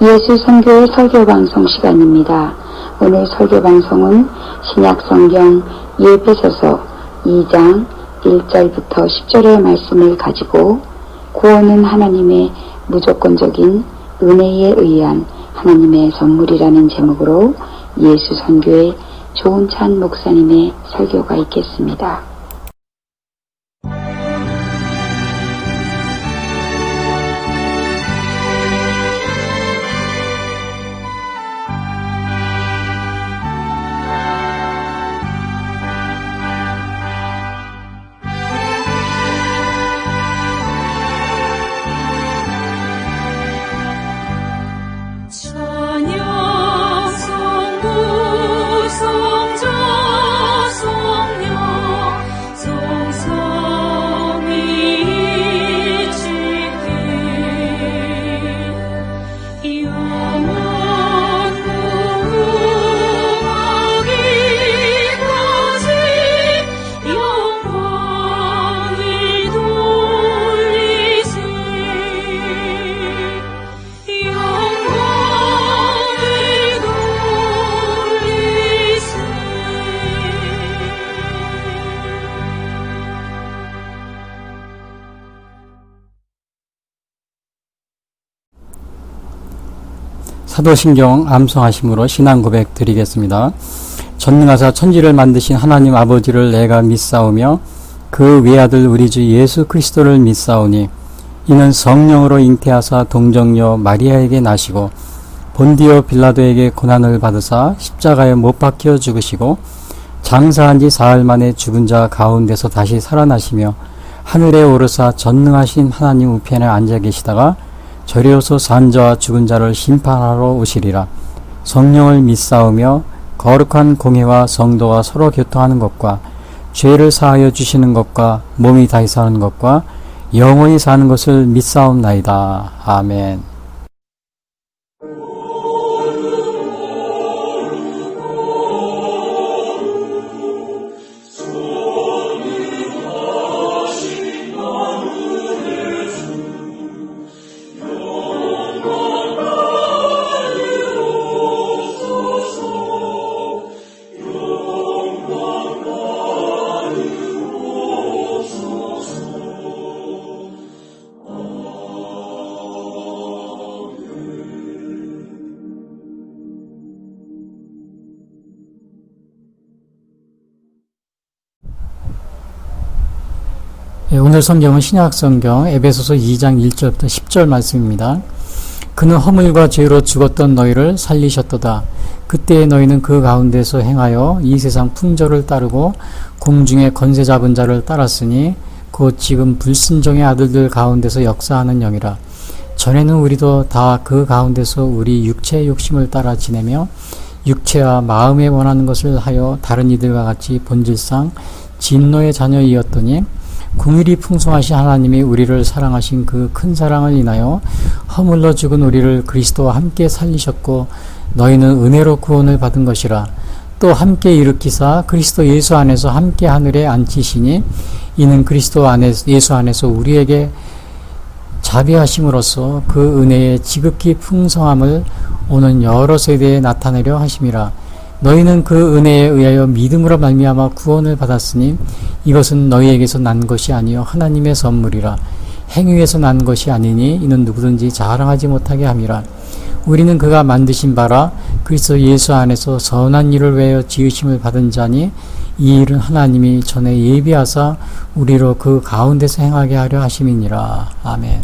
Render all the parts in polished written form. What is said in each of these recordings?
예수 선교의 설교방송 시간입니다. 오늘 설교방송은 신약성경 에베소서 2장 1절부터 10절의 말씀을 가지고 구원은 하나님의 무조건적인 은혜에 의한 하나님의 선물이라는 제목으로 예수 선교의 조은찬 목사님의 설교가 있겠습니다. 사도신경 암송하심으로 신앙 고백 드리겠습니다. 전능하사 천지를 만드신 하나님 아버지를 내가 믿사오며 그 외아들 우리 주 예수 그리스도를 믿사오니 이는 성령으로 잉태하사 동정녀 마리아에게 나시고 본디오 빌라도에게 고난을 받으사 십자가에 못 박혀 죽으시고 장사한 지 사흘 만에 죽은 자 가운데서 다시 살아나시며 하늘에 오르사 전능하신 하나님 우편에 앉아 계시다가 저리로서 산 자와 죽은 자를 심판하러 오시리라. 성령을 믿사오며 거룩한 공회와 성도와 서로 교통하는 것과 죄를 사하여 주시는 것과 몸이 다시 사는 것과 영원히 사는 것을 믿사옵나이다. 아멘. 오늘 성경은 신약성경 에베소서 2장 1절부터 10절 말씀입니다. 그는 허물과 죄로 죽었던 너희를 살리셨도다. 그때의 너희는 그 가운데서 행하여 이 세상 풍조를 따르고 공중의 권세 잡은 자를 따랐으니 곧 지금 불순종의 아들들 가운데서 역사하는 영이라. 전에는 우리도 다 그 가운데서 우리 육체의 욕심을 따라 지내며 육체와 마음에 원하는 것을 하여 다른 이들과 같이 본질상 진노의 자녀이었더니 긍휼이 풍성하신 하나님이 우리를 사랑하신 그 큰 사랑을 인하여 허물러 죽은 우리를 그리스도와 함께 살리셨고 너희는 은혜로 구원을 받은 것이라. 또 함께 일으키사 그리스도 예수 안에서 함께 하늘에 앉히시니 이는 그리스도 예수 안에서 우리에게 자비하심으로써 그 은혜의 지극히 풍성함을 오는 여러 세대에 나타내려 하심이라. 너희는 그 은혜에 의하여 믿음으로 말미암아 구원을 받았으니 이것은 너희에게서 난 것이 아니요 하나님의 선물이라. 행위에서 난 것이 아니니 이는 누구든지 자랑하지 못하게 함이라. 우리는 그가 만드신 바라 그리스도 예수 안에서 선한 일을 위하여 지으심을 받은 자니 이 일은 하나님이 전에 예비하사 우리로 그 가운데서 행하게 하려 하심이니라. 아멘.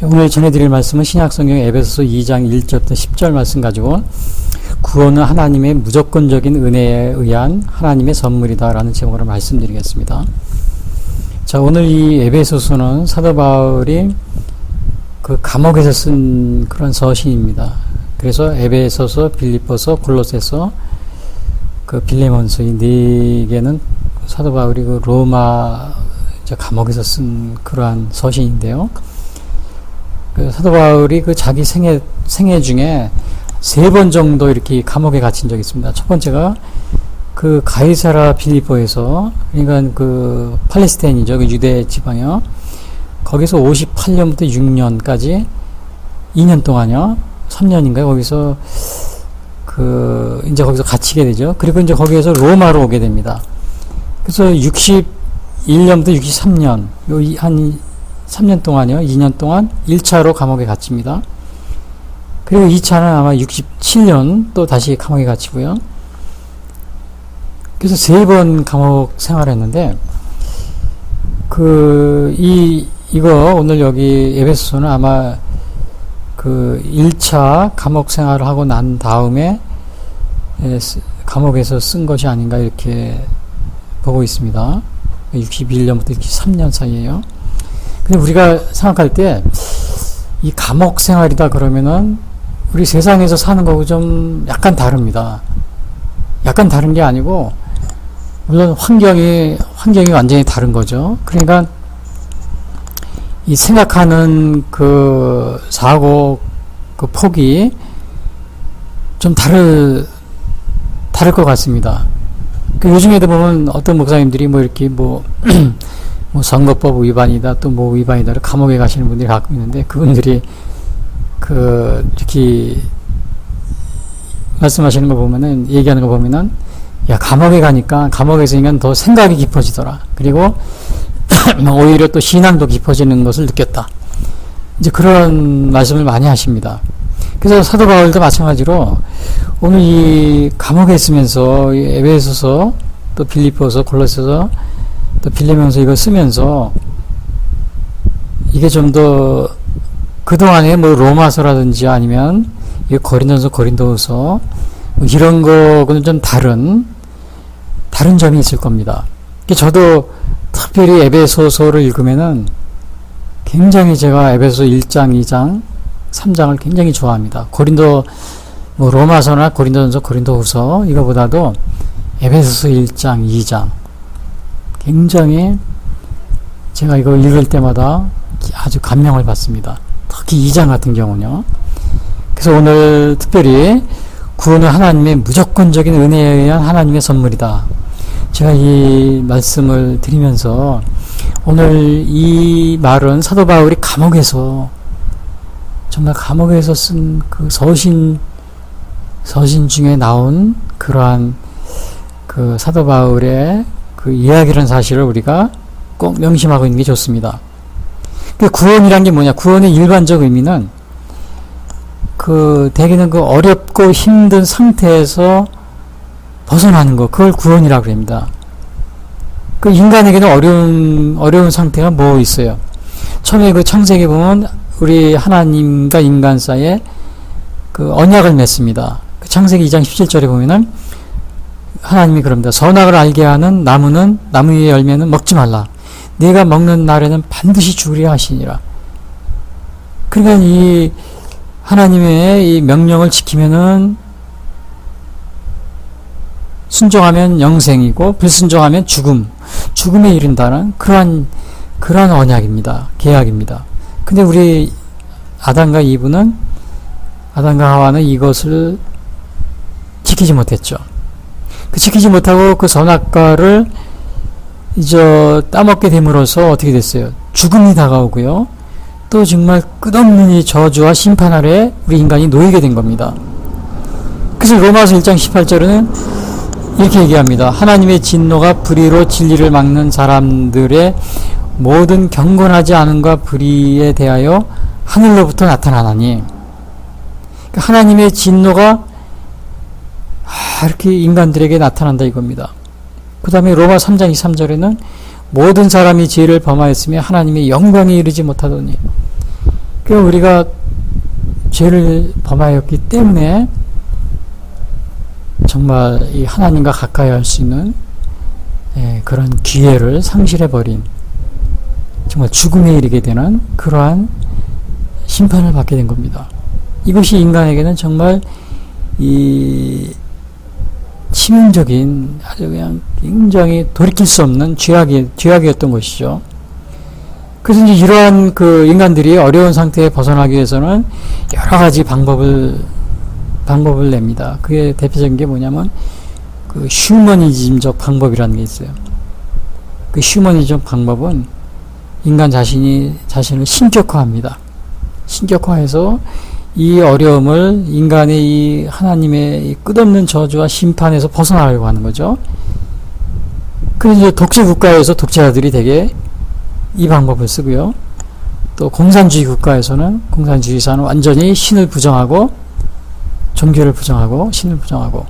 오늘 전해드릴 말씀은 신약성경 에베소서 2장 1절부터 10절 말씀 가지고 구원은 하나님의 무조건적인 은혜에 의한 하나님의 선물이다라는 제목으로 말씀드리겠습니다. 자, 오늘 이 에베소서는 사도 바울이 그 감옥에서 쓴 그런 서신입니다. 그래서 에베소서, 빌립보서, 골로새서, 그 빌레몬서 이 네 개는 사도 바울이 그 로마 감옥에서 쓴 그러한 서신인데요. 그 사도 바울이 그 자기 생애 중에 3번 정도 이렇게 감옥에 갇힌 적이 있습니다. 첫 번째가 그 가이사라 빌립보에서, 그러니까 그 팔레스타인이죠. 그 유대 지방이요. 거기서 58년부터 6년까지 2년 동안요. 3년인가요? 거기서 이제 거기서 갇히게 되죠. 그리고 이제 거기에서 로마로 오게 됩니다. 그래서 61년부터 63년, 한 3년 동안요. 2년 동안 1차로 감옥에 갇힙니다. 그리고 2차는 아마 67년 또 다시 감옥에 갇히고요. 그래서 3번 감옥 생활을 했는데, 이거 오늘 여기 에베소서는 아마 그 1차 감옥 생활을 하고 난 다음에 감옥에서 쓴 것이 아닌가 이렇게 보고 있습니다. 61년부터 63년 사이에요. 근데 우리가 생각할 때 이 감옥 생활이다 그러면은 우리 세상에서 사는 거하고 좀 약간 다릅니다. 약간 다른 게 아니고 물론 환경이 완전히 다른 거죠. 그러니까 이 생각하는 그 사고 그 폭이 좀 다를 것 같습니다. 그 요즘에도 보면 어떤 목사님들이 뭐 이렇게 뭐 선거법 위반이다 또 뭐 위반이다를 감옥에 가시는 분들이 가끔 있는데, 그분들이 이렇게 말씀하시는 거 보면은, 얘기하는 거 보면은, 야, 감옥에 가니까 감옥에서 인간 더 생각이 깊어지더라. 그리고 오히려 또 신앙도 깊어지는 것을 느꼈다. 이제 그런 말씀을 많이 하십니다. 그래서 사도 바울도 마찬가지로 오늘 이 감옥에 있으면서 이 에베소서 또 빌립보서 골로새서 또 빌레몬서 이거 쓰면서 이게 좀 더 그동안에 뭐 로마서라든지 아니면 이 고린도서 고린도후서 뭐 이런 거는 좀 다른 점이 있을 겁니다. 저도 특별히 에베소서를 읽으면은 굉장히 제가 에베소서 1장, 2장, 3장을 굉장히 좋아합니다. 뭐 로마서나 고린도전서, 고린도후서 이거보다도 에베소서 1장, 2장 굉장히 제가 이거 읽을 때마다 아주 감명을 받습니다. 특히 2장 같은 경우는요. 그래서 오늘 특별히 구원은 하나님의 무조건적인 은혜에 의한 하나님의 선물이다. 제가 이 말씀을 드리면서 오늘 이 말은 사도 바울이 정말 감옥에서 쓴 그 서신 중에 나온 그러한 그 사도 바울의 그 이야기라는 사실을 우리가 꼭 명심하고 있는 게 좋습니다. 그 구원이란 게 뭐냐? 구원의 일반적 의미는 대개는 그 어렵고 힘든 상태에서 벗어나는 거, 그걸 구원이라고 합니다. 그 인간에게는 어려운 상태가 뭐 있어요? 처음에 그 창세기 보면 우리 하나님과 인간 사이에 그 언약을 맺습니다. 그 창세기 2장 17절에 보면은 하나님이 그럽니다. 선악을 알게 하는 나무의 열매는 먹지 말라. 네가 먹는 날에는 반드시 죽으리라 하시니라. 그러니까 이 하나님의 이 명령을 지키면은 순종하면 영생이고 불순종하면 죽음에 이른다는 그러한 언약입니다. 계약입니다. 근데 우리 아담과 하와는 이것을 지키지 못했죠. 지키지 못하고 그 선악과를 이제 따먹게 됨으로써 어떻게 됐어요? 죽음이 다가오고요. 또 정말 끝없는 이 저주와 심판 아래 우리 인간이 놓이게 된 겁니다. 그래서 로마서 1장 18절에는 이렇게 얘기합니다. 하나님의 진노가 불의로 진리를 막는 사람들의 모든 경건하지 않음과 불의에 대하여 하늘로부터 나타나나니, 하나님의 진노가 이렇게 인간들에게 나타난다 이겁니다. 그 다음에 로마 3장 23절에는 모든 사람이 죄를 범하였으며 하나님의 영광에 이르지 못하더니, 그 우리가 죄를 범하였기 때문에 정말 이 하나님과 가까이 할 수 있는 그런 기회를 상실해버린 정말 죽음에 이르게 되는 그러한 심판을 받게 된 겁니다. 이것이 인간에게는 정말 이 치명적인 아주 그냥 굉장히 돌이킬 수 없는 죄악이었던 것이죠. 그래서 이제 이러한 그 인간들이 어려운 상태에 벗어나기 위해서는 여러 가지 방법을 냅니다. 그게 대표적인 게 뭐냐면 그 휴머니즘적 방법이라는 게 있어요. 그 휴머니즘 방법은 인간 자신을 신격화합니다. 신격화해서 이 어려움을 인간의 이 하나님의 이 끝없는 저주와 심판에서 벗어나려고 하는 거죠. 그래서 이제 독재 국가에서 독재자들이 되게 이 방법을 쓰고요. 또 공산주의 국가에서는 공산주의사는 완전히 신을 부정하고 종교를 부정하고 신을 부정하고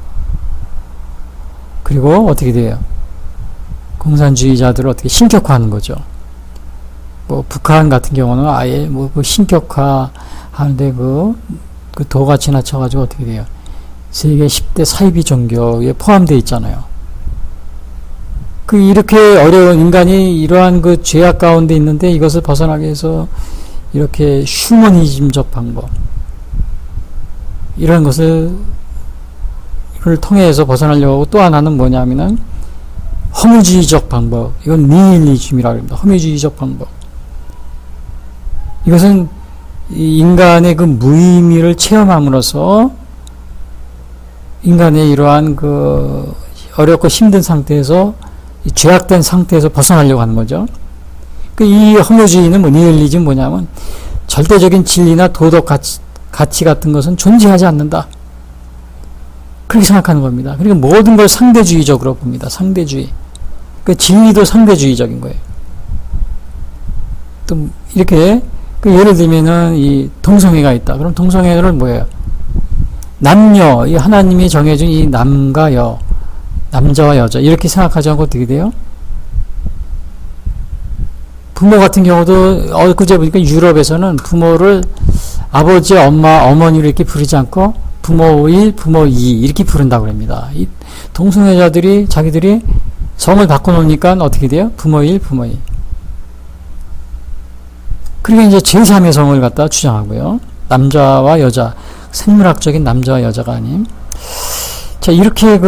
그리고 어떻게 돼요? 공산주의자들을 어떻게 신격화하는 거죠. 뭐 북한 같은 경우는 아예 뭐 신격화 하는데 그 도가 지나쳐가지고 어떻게 돼요? 세계 10대 사이비 종교에 포함되어 있잖아요. 그 이렇게 어려운 인간이 이러한 그 죄악 가운데 있는데 이것을 벗어나기 위해서 이렇게 휴머니즘적 방법 이런 것을 통해서 벗어나려고 하고 또 하나는 뭐냐면은 허무주의적 방법 이건 니힐리즘이라고 합니다. 허무주의적 방법 이것은 인간의 그 무의미를 체험함으로써 인간의 이러한 그 어렵고 힘든 상태에서 죄악된 상태에서 벗어나려고 하는 거죠. 이 허무주의는 니힐리즘 뭐냐면 절대적인 진리나 도덕 가치 같은 것은 존재하지 않는다. 그렇게 생각하는 겁니다. 그러니까 모든 걸 상대주의적으로 봅니다. 상대주의. 그 진리도 상대주의적인 거예요. 또 이렇게 예를 들면은 이 동성애가 있다. 그럼 동성애는 뭐예요? 남녀, 이 하나님이 정해준 이 남과 여, 남자와 여자 이렇게 생각하지 않고 어떻게 돼요? 부모 같은 경우도 엊그제 보니까 유럽에서는 부모를 아버지, 엄마, 어머니로 이렇게 부르지 않고 부모 1, 부모 2 이렇게 부른다고 합니다. 이 동성애자들이 자기들이 성을 바꿔놓으니까 어떻게 돼요? 부모 1, 부모 2. 그러니까 이제 제3의 성을 갖다 주장하고요. 남자와 여자, 생물학적인 남자와 여자가 아닌. 자, 이렇게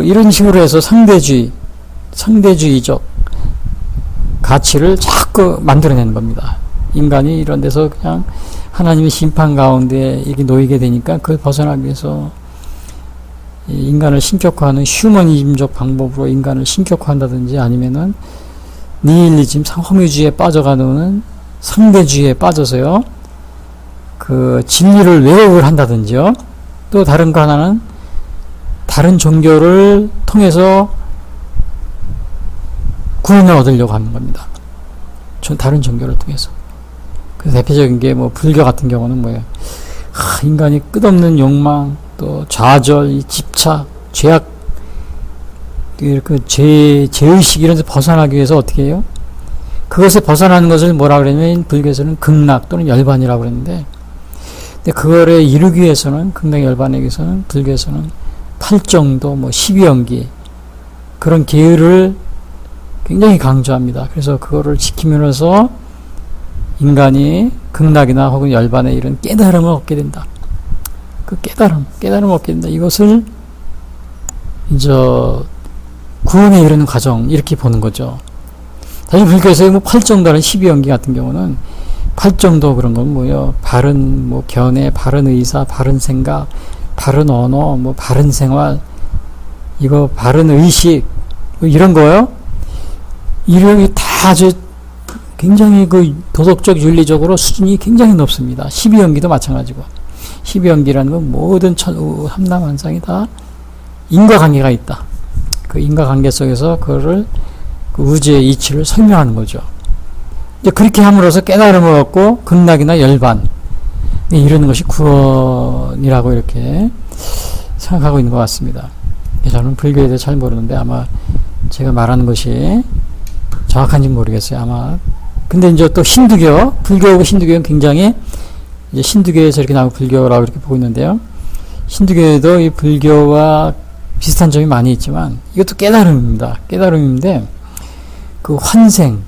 이런 식으로 해서 상대주의적 가치를 자꾸 만들어내는 겁니다. 인간이 이런 데서 그냥 하나님의 심판 가운데 이렇게 놓이게 되니까 그걸 벗어나기 위해서 인간을 신격화하는 휴머니즘적 방법으로 인간을 신격화한다든지 아니면은 니힐리즘, 허무주의에 빠져가는 상대주의에 빠져서요. 그 진리를 왜곡을 한다든지요. 또 다른 거 하나는 다른 종교를 통해서 구원을 얻으려고 하는 겁니다. 다른 종교를 통해서. 그 대표적인 게 뭐 불교 같은 경우는 뭐예요? 인간이 끝없는 욕망, 또 좌절, 집착, 죄악, 죄의식 이런 데서 벗어나기 위해서 어떻게 해요? 그것을 벗어나는 것을 뭐라 그러냐면 불교에서는 극락 또는 열반이라고 그랬는데, 근데 그거를 이루기 위해서는 극락 열반에 위해서는 불교에서는 8정도, 뭐 12연기 그런 계율을 굉장히 강조합니다. 그래서 그거를 지키면서 인간이 극락이나 혹은 열반에 이런 깨달음을 얻게 된다. 그 깨달음을 얻게 된다. 이것을 이제 구원에 이르는 과정 이렇게 보는 거죠. 사실 불교에서의 뭐 8정도는 12연기 같은 경우는 8정도 그런 건 뭐예요? 바른 뭐 견해, 바른 의사, 바른 생각, 바른 언어, 뭐 바른 생활, 이거 바른 의식 뭐 이런 거요. 이런 게 다 아주 굉장히 그 도덕적 윤리적으로 수준이 굉장히 높습니다. 12연기도 마찬가지고 12연기라는 건 모든 삼라만상이 다 인과관계가 있다. 그 인과관계 속에서 그거를 그 우주의 이치를 설명하는 거죠. 이제 그렇게 함으로써 깨달음을 얻고 극락이나 열반 이러는 것이 구원이라고 이렇게 생각하고 있는 것 같습니다. 저는 불교에 대해 잘 모르는데 아마 제가 말하는 것이 정확한지 모르겠어요. 아마 근데 이제 또 불교하고 힌두교는 굉장히 이제 신두교에서 이렇게 나온 불교라고 이렇게 보고 있는데요. 신두교에도 이 불교와 비슷한 점이 많이 있지만 이것도 깨달음입니다. 깨달음인데 그 환생,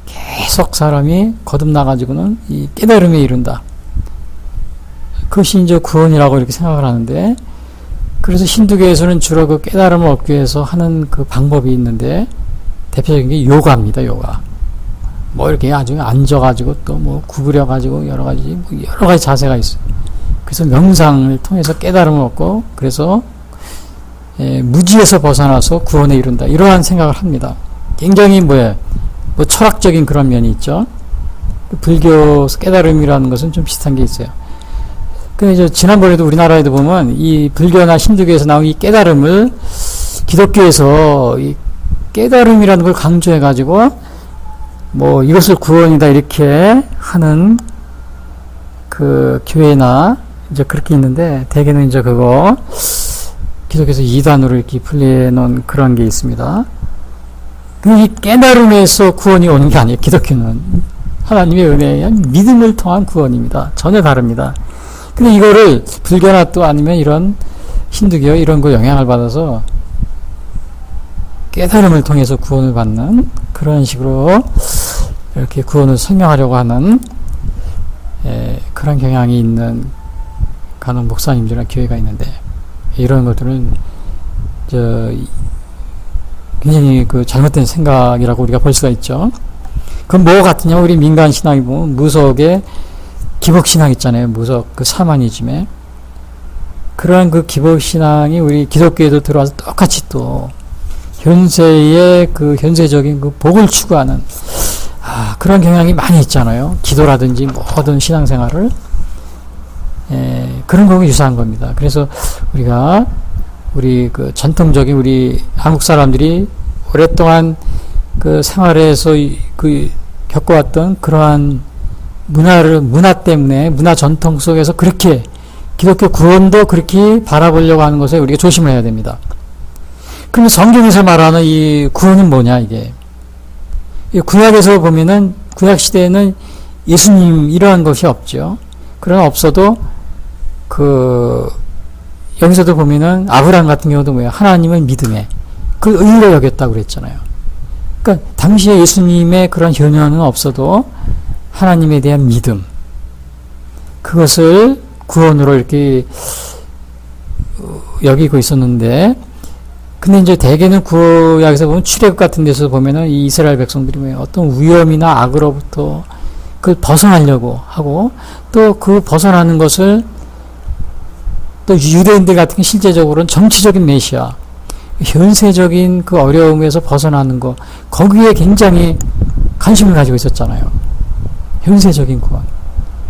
계속 사람이 거듭나가지고는 이 깨달음에 이른다. 그것이 이제 구원이라고 이렇게 생각을 하는데, 그래서 힌두교에서는 주로 그 깨달음을 얻기 위해서 하는 그 방법이 있는데, 대표적인 게 요가입니다, 요가. 뭐 이렇게 아주 앉아가지고 또 뭐 구부려가지고 여러 가지 자세가 있어요. 그래서 명상을 통해서 깨달음을 얻고, 그래서 무지에서 벗어나서 구원에 이른다. 이러한 생각을 합니다. 굉장히 뭐 철학적인 그런 면이 있죠. 불교 깨달음이라는 것은 좀 비슷한 게 있어요. 그래서 지난번에도 우리나라에도 보면 이 불교나 힌두교에서 나온 이 깨달음을 기독교에서 이 깨달음이라는 걸 강조해가지고 뭐 이것을 구원이다 이렇게 하는 그 교회나 이제 그렇게 있는데, 대개는 이제 그거 기독교에서 이단으로 이렇게 분리해 놓은 그런 게 있습니다. 이 깨달음에서 구원이 오는 게 아니에요. 기독교는 하나님의 은혜에 의한 믿음을 통한 구원입니다. 전혀 다릅니다. 근데 이거를 불교나 또 아니면 이런 힌두교 이런 거 영향을 받아서 깨달음을 통해서 구원을 받는 그런 식으로 이렇게 구원을 설명하려고 하는 그런 경향이 있는 간혹 목사님들이나 교회가 있는데, 이런 것들은 굉장히 그 잘못된 생각이라고 우리가 볼 수가 있죠. 그럼 뭐 같으냐? 우리 민간 신앙이 보면 무속의 기복 신앙 있잖아요. 무속 그 샤머니즘에 그러한 그 기복 신앙이 우리 기독교에도 들어와서 똑같이 또 현세의 그 현세적인 그 복을 추구하는 그런 경향이 많이 있잖아요. 기도라든지 모든 신앙생활을 그런 거하고 유사한 겁니다. 그래서 우리 그 전통적인 우리 한국 사람들이 오랫동안 그 생활에서 그 겪어왔던 그러한 문화 때문에, 문화 전통 속에서 그렇게 기독교 구원도 그렇게 바라보려고 하는 것에 우리가 조심을 해야 됩니다. 그럼 성경에서 말하는 이 구원은 뭐냐, 이게. 구약에서 보면은, 구약 시대에는 예수님 이러한 것이 없죠. 그러나 없어도 여기서도 보면은 아브라함 같은 경우도 뭐예요? 하나님을 믿음에 그 의로 여겼다고 그랬잖아요. 그러니까 당시에 예수님의 그런 현현은 없어도 하나님에 대한 믿음, 그것을 구원으로 이렇게 여기고 있었는데, 근데 이제 대개는 구약에서 보면 출애굽 같은 데서 보면은 이 이스라엘 백성들이 뭐예요? 어떤 위험이나 악으로부터 그걸 벗어나려고 하고, 또 그 벗어나는 것을 또 유대인들 같은 게 실제적으로는 정치적인 메시아, 현세적인 그 어려움에서 벗어나는 거, 거기에 굉장히 관심을 가지고 있었잖아요. 현세적인 구원.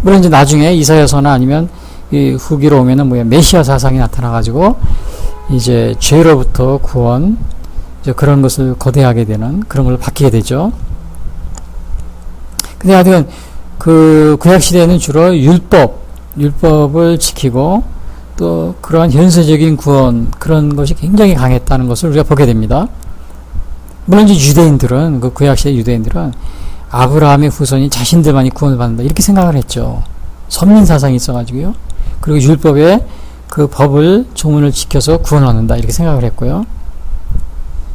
물론 이제 나중에 이사야서나 아니면 이 후기로 오면은 뭐야, 메시아 사상이 나타나가지고 이제 죄로부터 구원, 이제 그런 것을 거대하게 되는 그런 걸 바뀌게 되죠. 근데 하여튼 그 구약 시대에는 주로 율법을 지키고 또 그러한 현세적인 구원, 그런 것이 굉장히 강했다는 것을 우리가 보게 됩니다. 물론 이제 유대인들은, 그 구약시대 유대인들은 아브라함의 후손이 자신들만이 구원을 받는다 이렇게 생각을 했죠. 선민사상이 있어가지고요. 그리고 율법의 그 법을, 조문을 지켜서 구원을 얻는다 이렇게 생각을 했고요.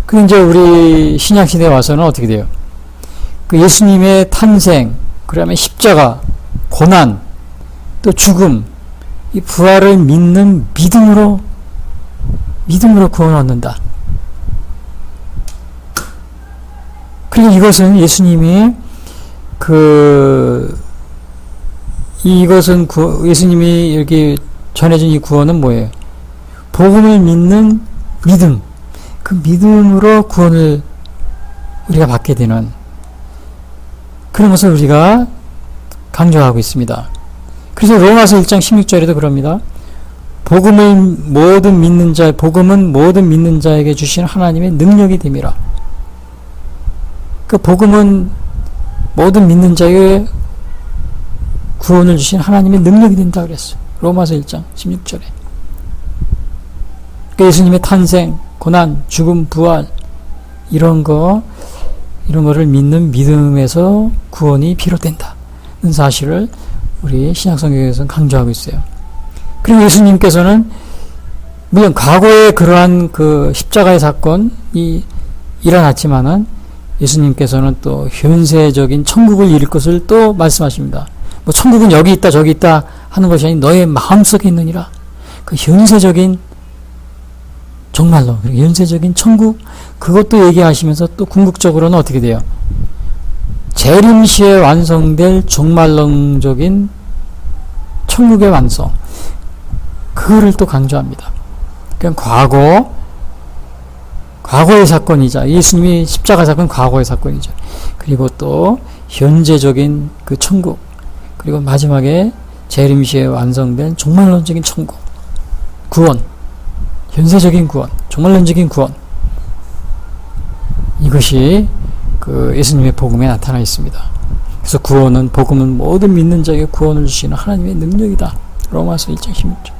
근데 이제 우리 신약시대에 와서는 어떻게 돼요? 그 예수님의 탄생, 그 다음에 십자가, 고난, 또 죽음, 이 부활을 믿는 믿음으로 구원을 얻는다. 그리고 이것은 예수님이 예수님이 이렇게 전해진 이 구원은 뭐예요? 복음을 믿는 믿음. 그 믿음으로 구원을 우리가 받게 되는 그런 것을 우리가 강조하고 있습니다. 그래서 로마서 1장 16절에도 그럽니다. 복음은 모든 믿는 자에게 주신 하나님의 능력이 됨이라. 그 복음은 모든 믿는 자에게 구원을 주신 하나님의 능력이 된다 그랬어요. 로마서 1장 16절에. 그 예수님의 탄생, 고난, 죽음, 부활, 이런 거를 믿는 믿음에서 구원이 비롯된다는 사실을 우리 신약성경에서는 강조하고 있어요. 그리고 예수님께서는 물론 과거에 그러한 그 십자가의 사건이 일어났지만은 예수님께서는 또 현세적인 천국을 이룰 것을 또 말씀하십니다. 뭐 천국은 여기 있다 저기 있다 하는 것이 아닌 너의 마음속에 있느니라. 그 현세적인 정말로 현세적인 천국 그것도 얘기하시면서 또 궁극적으로는 어떻게 돼요? 재림시에 완성될 종말론적인 천국의 완성 그거를 또 강조합니다. 그러니까 과거의 사건이자 예수님이 십자가 사건 과거의 사건이죠. 그리고 또 현재적인 그 천국 그리고 마지막에 재림시에 완성된 종말론적인 천국 구원 현세적인 구원 종말론적인 구원 이것이 그 예수님의 복음에 나타나 있습니다. 그래서 구원은 복음은 모든 믿는 자에게 구원을 주시는 하나님의 능력이다. 로마서 1장 16절.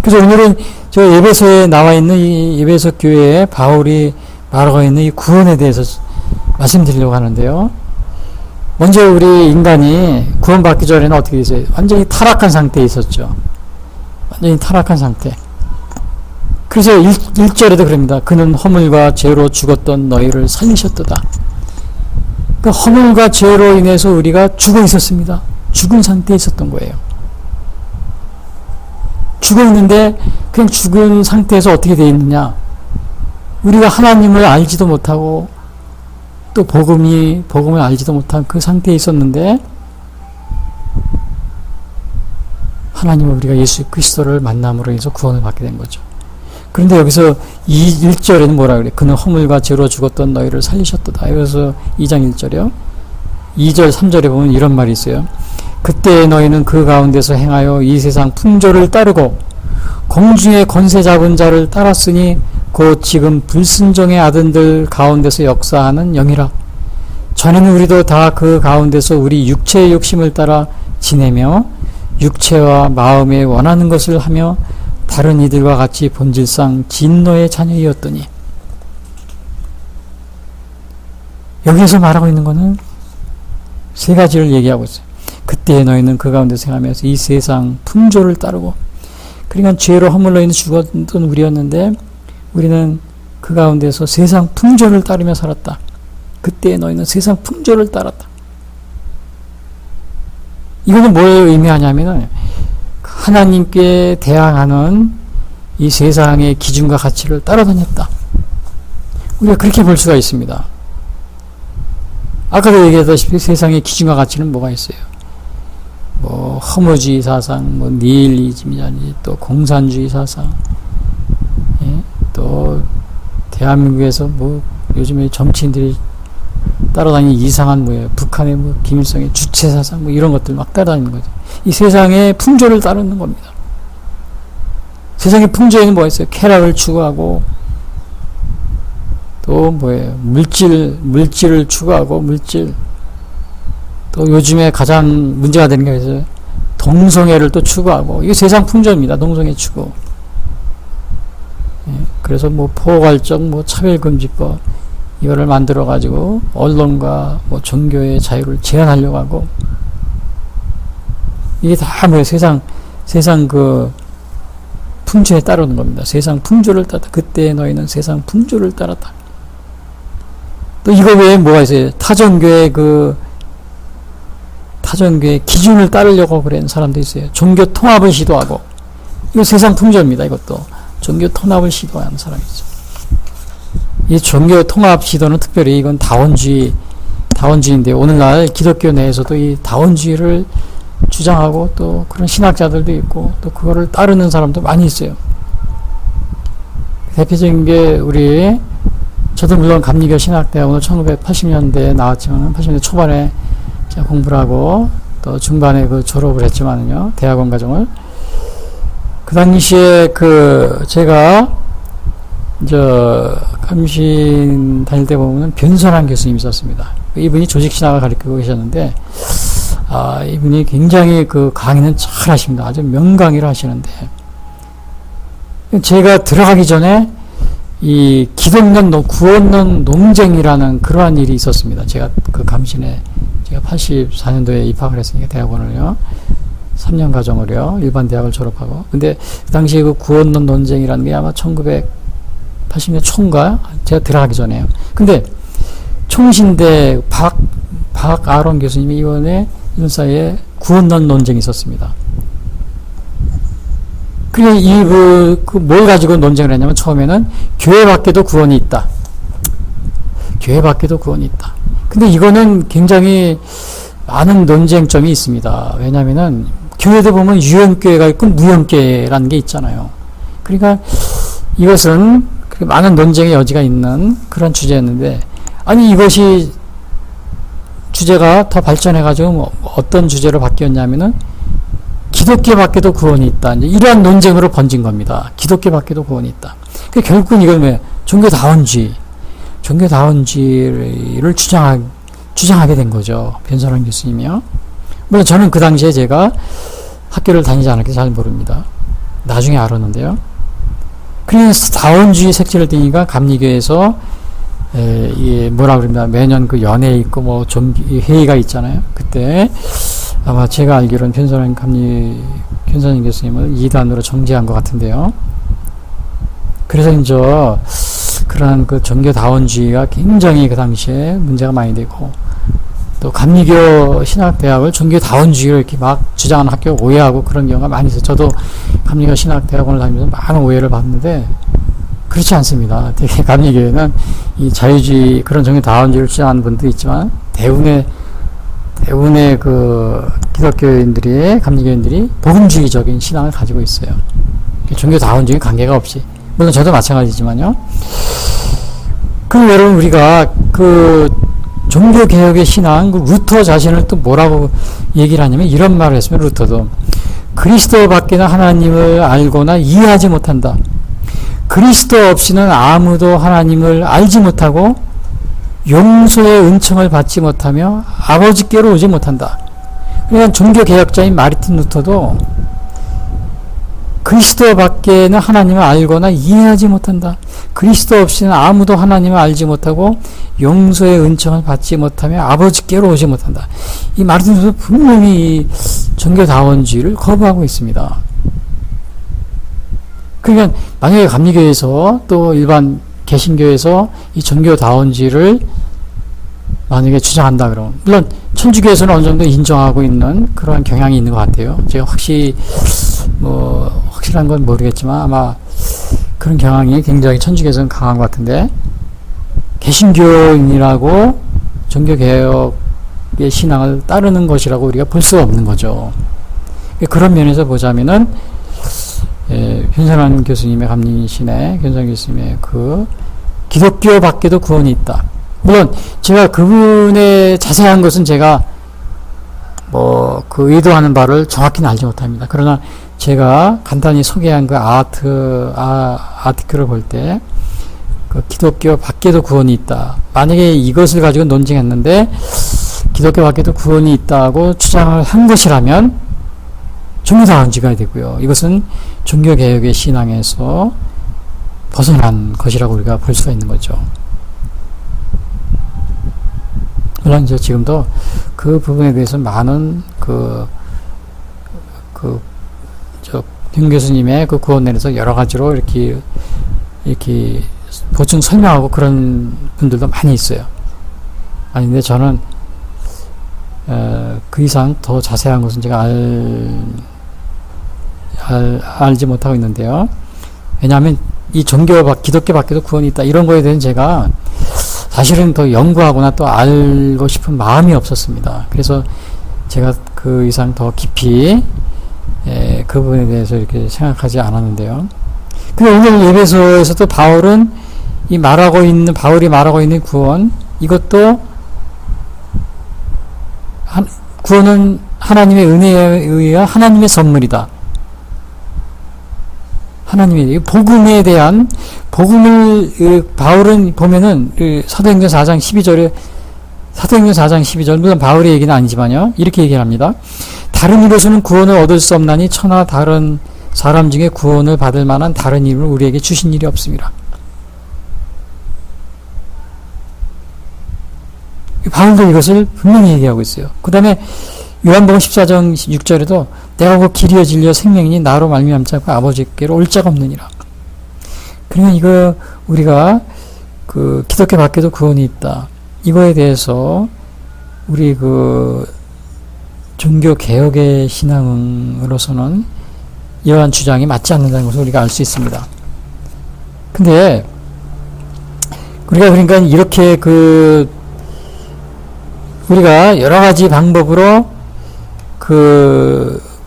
그래서 오늘은 저 에베소에 나와 있는 이 에베소 교회에 바울이 말하고 있는 이 구원에 대해서 말씀드리려고 하는데요. 먼저 우리 인간이 구원받기 전에는 어떻게 됐어요? 완전히 타락한 상태에 있었죠. 완전히 타락한 상태. 그래서 1절에도 그럽니다. 그는 허물과 죄로 죽었던 너희를 살리셨도다. 그 허물과 죄로 인해서 우리가 죽어 있었습니다. 죽은 상태에 있었던 거예요. 죽어 있는데 그냥 죽은 상태에서 어떻게 되어 있느냐? 우리가 하나님을 알지도 못하고 또 복음을 알지도 못한 그 상태에 있었는데 하나님을 우리가 예수 그리스도를 만남으로 해서 구원을 받게 된 거죠. 그런데 여기서 1절에는 뭐라 그래? 그는 허물과 죄로 죽었던 너희를 살리셨도다. 그래서 2장 1절이요. 2절 3절에 보면 이런 말이 있어요. 그때 너희는 그 가운데서 행하여 이 세상 풍조를 따르고 공중의 권세 잡은 자를 따랐으니 곧 지금 불순종의 아들들 가운데서 역사하는 영이라. 전에는 우리도 다 그 가운데서 우리 육체의 욕심을 따라 지내며 육체와 마음에 원하는 것을 하며 다른 이들과 같이 본질상 진노의 자녀이었더니. 여기에서 말하고 있는 것은 세 가지를 얘기하고 있어요. 그때 너희는 그 가운데서 행하면서 이 세상 풍조를 따르고, 그러니까 죄로 허물러 있는 죽었던 우리였는데 우리는 그 가운데서 세상 풍조를 따르며 살았다. 그때 너희는 세상 풍조를 따랐다. 이거는 뭘 의미하냐면은 하나님께 대항하는 이 세상의 기준과 가치를 따라다녔다. 우리가 그렇게 볼 수가 있습니다. 아까도 얘기했다시피 세상의 기준과 가치는 뭐가 있어요? 뭐 허무주의 사상, 뭐 니힐리즘이라든지 또 공산주의 사상, 예? 또 대한민국에서 뭐 요즘에 정치인들이 따라다니는 이상한 뭐예요? 북한의 뭐 김일성의 주체 사상 뭐 이런 것들 막 따라다니는 거죠. 이 세상의 풍조를 따르는 겁니다. 세상의 풍조에는 뭐가 있어요? 쾌락을 추구하고 또 뭐예요? 물질을 추구하고 물질. 또 요즘에 가장 문제가 되는 게 있어요. 동성애를 또 추구하고. 이게 세상 풍조입니다. 동성애 추구. 예, 그래서 뭐 포괄적 뭐 차별금지법 이거를 만들어 가지고 언론과 뭐 종교의 자유를 제한하려고 하고. 이게 다 뭐예요? 세상 그 풍조에 따르는 겁니다. 세상 풍조를 따랐다. 그때 너희는 세상 풍조를 따랐다. 또 이거 외에 뭐가 있어요? 타종교의 기준을 따르려고 그런 사람도 있어요. 종교 통합을 시도하고. 이거 세상 풍조입니다. 이것도. 종교 통합을 시도하는 사람이 있죠. 이 종교 통합 시도는 특별히 이건 다원주의인데 오늘날 기독교 내에서도 이 다원주의를 주장하고 또 그런 신학자들도 있고 또 그거를 따르는 사람도 많이 있어요. 대표적인 게 저도 물론 감리교 신학대학원을 1980년대에 나왔지만 80년대 초반에 제가 공부를 하고 또 중반에 그 졸업을 했지만은요, 대학원 과정을. 그 당시에 제가 감신 다닐 때 보면 변선한 교수님이 있었습니다. 이분이 조직신학을 가르치고 계셨는데, 이분이 굉장히 강의는 잘 하십니다. 아주 명강의를 하시는데, 제가 들어가기 전에 이 기독론 구원론 논쟁이라는 그러한 일이 있었습니다. 제가 그 감신에 제가 84년도에 입학을 했으니까 대학원을요. 3년 과정으로요. 일반 대학을 졸업하고. 근데 그 당시에 그 구원론 논쟁이라는 게 아마 1980년 초인가? 제가 들어가기 전에요. 근데 총신대 박아론 교수님이 이번에 이런 사이에 구원론 논쟁이 있었습니다. 그래, 뭘 가지고 논쟁을 했냐면, 처음에는 교회 밖에도 구원이 있다. 교회 밖에도 구원이 있다. 근데 이거는 굉장히 많은 논쟁점이 있습니다. 왜냐면은, 교회도 보면 유형교회가 있고 무형교회라는 게 있잖아요. 그러니까 이것은 많은 논쟁의 여지가 있는 그런 주제였는데, 아니, 이것이 주제가 더 발전해가지고 어떤 주제로 바뀌었냐면은, 기독교 밖에도 구원이 있다. 이제 이러한 논쟁으로 번진 겁니다. 기독교 밖에도 구원이 있다. 그러니까 결국은 이건 왜? 종교다원주의를 주장하게 된 거죠. 변선환 교수님이요. 물론 저는 그 당시에 제가 학교를 다니지 않았기 잘 모릅니다. 나중에 알았는데요. 그래서 다원주의 색채를 띠니까 감리교에서 뭐라 그럽니다. 매년 그 연회 있고 뭐 회의가 있잖아요. 그때 아마 제가 알기로는 변선환 교수님을 2단으로 정지한 것 같은데요. 그래서 이제 그러한 그 종교다원주의가 굉장히 그 당시에 문제가 많이 되고, 또 감리교 신학대학을 종교다원주의로 이렇게 막 주장하는 학교가 오해하고 그런 경우가 많이 있어요. 저도 감리교 신학대학원을 다니면서 많은 오해를 받는데, 그렇지 않습니다. 되게 감리교회는 이 자유주의, 그런 종교다원주의를 주장하는 분도 있지만, 대부분의 그 기독교인들이, 감리교인들이 복음주의적인 신앙을 가지고 있어요. 종교다원주의 관계가 없이. 물론 저도 마찬가지지만요. 그럼 여러분, 우리가 그 종교개혁의 신앙, 그 루터 자신을 또 뭐라고 얘기를 하냐면, 이런 말을 했으면, 루터도 그리스도 밖에는 하나님을 알거나 이해하지 못한다. 그리스도 없이는 아무도 하나님을 알지 못하고 용서의 은총을 받지 못하며 아버지께로 오지 못한다. 그러니까 종교개혁자인 마르틴 루터도 그리스도 밖에는 하나님을 알거나 이해하지 못한다. 그리스도 없이는 아무도 하나님을 알지 못하고 용서의 은총을 받지 못하며 아버지께로 오지 못한다. 이 마르틴 루터도 분명히 종교다원주의를 거부하고 있습니다. 그러니까 만약에 감리교에서 또 일반 개신교에서 이 종교다원주의를 만약에 주장한다 그러면, 물론 천주교에서는 어느 정도 인정하고 있는 그러한 경향이 있는 것 같아요. 제가 확실한 건 모르겠지만 아마 그런 경향이 굉장히 천주교에서는 강한 것 같은데, 개신교인이라고 종교개혁의 신앙을 따르는 것이라고 우리가 볼 수가 없는 거죠. 그런 면에서 보자면은 변선환 교수님의 감리신의 변선환 교수님의 그 기독교 밖에도 구원이 있다. 물론 제가 그분의 자세한 것은 제가 그 의도하는 바를 정확히는 알지 못합니다. 그러나 제가 간단히 소개한 그 아티클을 볼 때 그 기독교 밖에도 구원이 있다. 만약에 이것을 가지고 논쟁했는데 기독교 밖에도 구원이 있다고 주장을 한 것이라면 종교다원주의가 되고요. 이것은 종교개혁의 신앙에서 벗어난 것이라고 우리가 볼 수가 있는 거죠. 물론 이제 지금도 그 부분에 대해서 많은 김 교수님의 그 구원론에서 여러 가지로 이렇게 보충 설명하고 그런 분들도 많이 있어요. 아닌데 저는 그 이상 더 자세한 것은 제가 알지 못하고 있는데요. 왜냐하면 이 기독교 밖에도 구원이 있다, 이런 거에 대해서는 제가 사실은 더 연구하거나 또 알고 싶은 마음이 없었습니다. 그래서 제가 그 이상 더 깊이 그 부분에 대해서 이렇게 생각하지 않았는데요. 근데 오늘 예배소에서도 바울이 말하고 있는 구원, 이것도 구원은 하나님의 은혜에 의한 하나님의 선물이다. 하나님의 복음에 대한 복음을 바울은 보면은 사도행전 4장 12절, 물론 바울의 얘기는 아니지만요, 이렇게 얘기를 합니다. 다른 이로서는 구원을 얻을 수 없나니 천하 다른 사람 중에 구원을 받을 만한 다른 이름을 우리에게 주신 일이 없습니다. 바울도 이것을 분명히 얘기하고 있어요. 그 다음에 요한복음 14장 6절에도 내가 그 길이여 진리여 생명이니 나로 말미암지 않고 아버지께로 올 자가 없느니라. 그러면 이거 우리가 그 기독교 밖에도 구원이 있다. 이거에 대해서 우리 그 종교 개혁의 신앙으로서는 이러한 주장이 맞지 않는다는 것을 우리가 알 수 있습니다. 근데 우리가 그러니까 이렇게 우리가 여러 가지 방법으로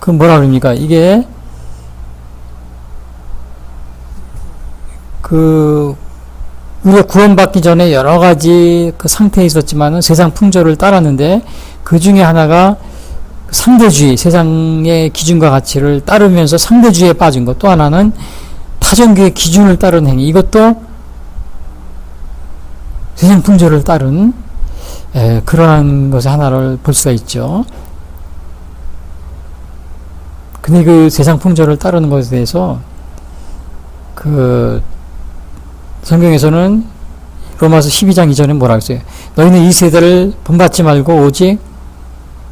뭐라 그럽니까? 이게 우리가 구원받기 전에 여러 가지 그 상태에 있었지만은 세상 풍조를 따랐는데 그 중에 하나가 상대주의, 세상의 기준과 가치를 따르면서 상대주의에 빠진 것. 또 하나는 타종교의 기준을 따르는 행위. 이것도 세상 풍조를 따른 그러한 것의 하나를 볼 수가 있죠. 근데 그 세상 풍조를 따르는 것에 대해서 성경에서는 로마서 12장 이전에 뭐라고 했어요? 너희는 이 세대를 본받지 말고 오직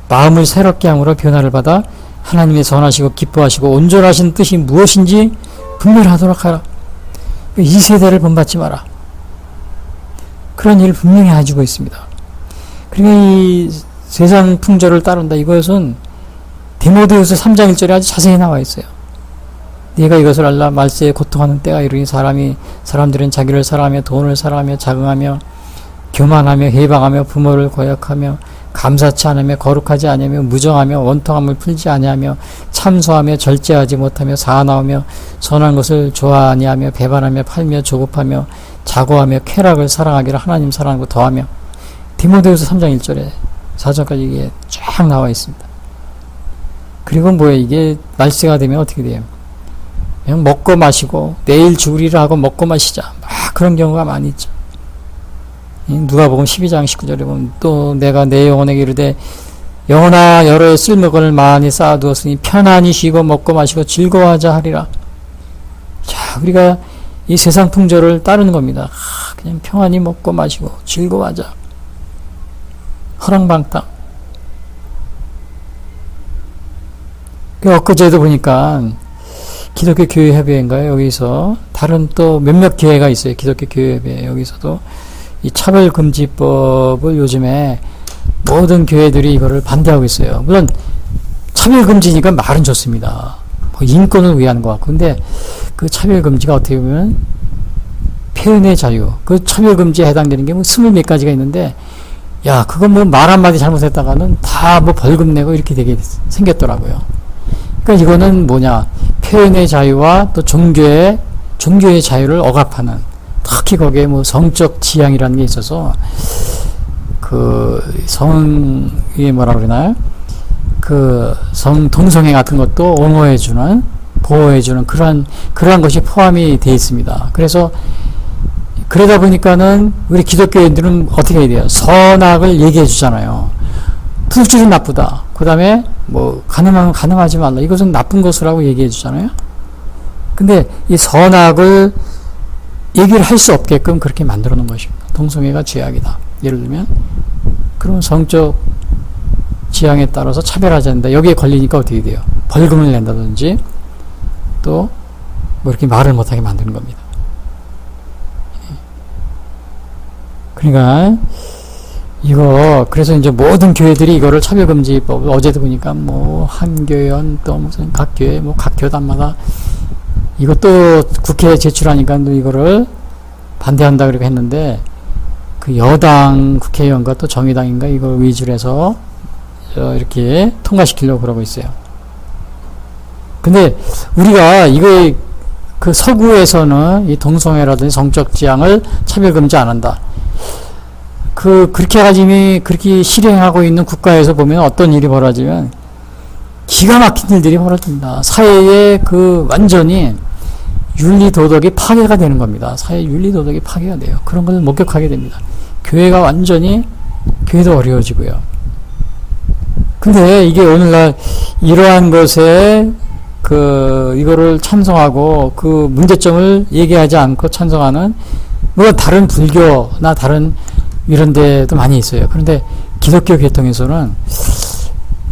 마음을 새롭게 함으로 변화를 받아 하나님의 선하시고 기뻐하시고 온전하신 뜻이 무엇인지 분별하도록 하라. 이 세대를 본받지 마라. 그런 일을 분명히 가지고 있습니다. 그러니까 이 세상 풍조를 따른다. 이것은 디모데후서 3장 1절에 아주 자세히 나와 있어요. 네가 이것을 알라. 말세에 고통하는 때가 이르니 사람들은 자기를 사랑하며 돈을 사랑하며 자긍하며 교만하며 해방하며 부모를 거역하며 감사치 않으며 거룩하지 아니하며 무정하며 원통함을 풀지 아니하며 참소하며 절제하지 못하며 사나우며 선한 것을 좋아하니하며 배반하며 팔며 조급하며 자고하며 쾌락을 사랑하기를 하나님 사랑하고 더하며 디모데후서 3장 1절에 4절까지 이게 쫙 나와 있습니다. 그리고 뭐예요? 이게 날씨가 되면 어떻게 돼요? 그냥 먹고 마시고 내일 죽으리라 하고 먹고 마시자 막 그런 경우가 많이 있죠. 누가복음 12장 19절에 보면 또 내가 내 영혼에게 이르되 영혼아 여러 쓸모건을 많이 쌓아두었으니 편안히 쉬고 먹고 마시고 즐거워하자 하리라. 자, 우리가 이 세상 풍조를 따르는 겁니다. 그냥 평안히 먹고 마시고 즐거워하자. 허랑방탕. 엊그제도 보니까 기독교 교회협의회인가요? 여기서 다른 또 몇몇 교회가 있어요. 기독교 교회협의회 여기서도 이 차별금지법을 요즘에 모든 교회들이 이거를 반대하고 있어요. 물론 차별금지니까 말은 좋습니다. 뭐 인권을 위한 것 같고, 근데 그 차별금지가 어떻게 보면 표현의 자유, 그 차별금지에 해당되는 게 뭐 20몇 가지가 있는데, 야, 그건 뭐 말 한마디 잘못했다가는 다 뭐 벌금 내고 이렇게 되게 생겼더라고요. 그러니까 이거는 뭐냐, 표현의 자유와 또 종교의 자유를 억압하는, 특히 거기에 뭐 성적 지향이라는 게 있어서 이게 뭐라 그러나요? 동성애 같은 것도 옹호해주는, 보호해주는 그러한 것이 포함이 되어 있습니다. 그래서 그러다 보니까는 우리 기독교인들은 어떻게 해야 돼요? 선악을 얘기해 주잖아요. 도둑질은 나쁘다. 그 다음에 뭐 가능하면 가능하지 말라. 이것은 나쁜 것이라고 얘기해 주잖아요. 근데 이 선악을 얘기를 할 수 없게끔 그렇게 만들어 놓은 것입니다. 동성애가 죄악이다. 예를 들면 그러면 성적 지향에 따라서 차별하지 않는다. 여기에 걸리니까 어떻게 돼요? 벌금을 낸다든지 또 뭐 이렇게 말을 못하게 만드는 겁니다. 그러니까 그래서 이제 모든 교회들이 이거를 차별금지법을 어제도 보니까 뭐 한교연 또 무슨 각 교회 뭐 각 교단마다 이것도 국회에 제출하니까 또 이거를 반대한다 그렇게 했는데 그 여당 국회의원과 또 정의당인가 이걸 위주로 해서 이렇게 통과시키려고 그러고 있어요. 근데 우리가 그 서구에서는 이 동성애라든지 성적 지향을 차별금지 안 한다. 그렇게 해가지고 그렇게 실행하고 있는 국가에서 보면 어떤 일이 벌어지면 기가 막힌 일들이 벌어진다. 사회에 완전히 윤리 도덕이 파괴가 되는 겁니다. 사회 윤리 도덕이 파괴가 돼요. 그런 걸 목격하게 됩니다. 교회가 완전히 교회도 어려워지고요. 근데 이게 오늘날 이러한 것에 이거를 찬성하고 그 문제점을 얘기하지 않고 찬성하는 물론 다른 불교나 다른 이런 데도 많이 있어요. 그런데 기독교 계통에서는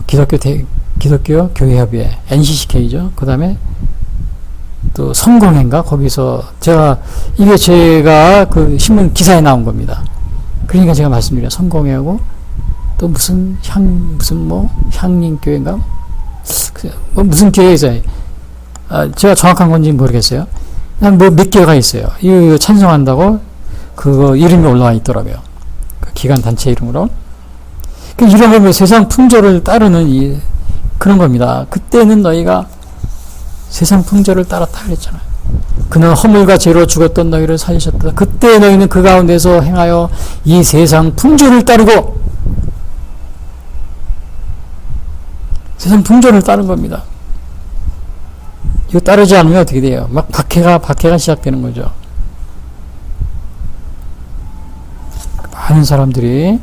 기독교 교회협의회 NCCK죠. 그 다음에 또 성공회인가 거기서 제가 그 신문 기사에 나온 겁니다. 그러니까 제가 말씀드려요. 성공회하고 또 무슨 향림교회인가 무슨 교회 있어요. 제가 정확한 건지 모르겠어요. 그냥 몇 개가 있어요. 이거 찬성한다고 그거 이름이 올라와 있더라고요. 그 기관 단체 이름으로. 이런 거면 세상 풍조를 따르는 그런 겁니다. 그때는 너희가 세상 풍조를 따랐다 그랬잖아요. 그는 허물과 죄로 죽었던 너희를 살리셨다. 그때 너희는 그 가운데서 행하여 이 세상 풍조를 따르고 세상 풍조를 따른 겁니다. 이거 따르지 않으면 어떻게 돼요? 막 박해가 시작되는 거죠. 많은 사람들이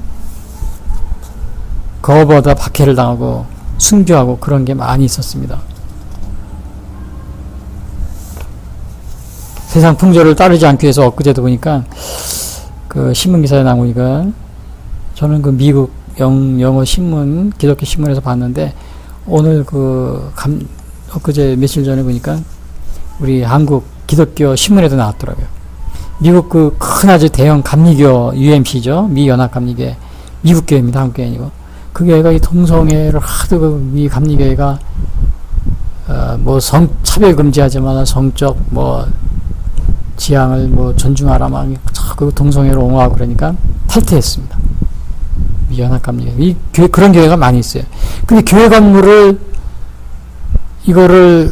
거보다 박해를 당하고 순교하고 그런 게 많이 있었습니다. 세상 풍조를 따르지 않기 위해서 엊그제도 보니까 그 신문기사에 나오니까 저는 그 미국 영어 신문, 기독교 신문에서 봤는데 오늘 엊그제 며칠 전에 보니까 우리 한국 기독교 신문에도 나왔더라고요. 미국 그 큰 아주 대형 감리교 UMC죠. 미연합감리교회. 미국 교회입니다. 한국 교회 아니고. 그 교회가 이 동성애를 하도 미 감리교회가 차별 금지하지만 성적 지향을 존중하라 막 자꾸 동성애를 옹호하고 그러니까 탈퇴했습니다. 미연합감리교회. 그런 교회가 많이 있어요. 근데 교회 건물을 이거를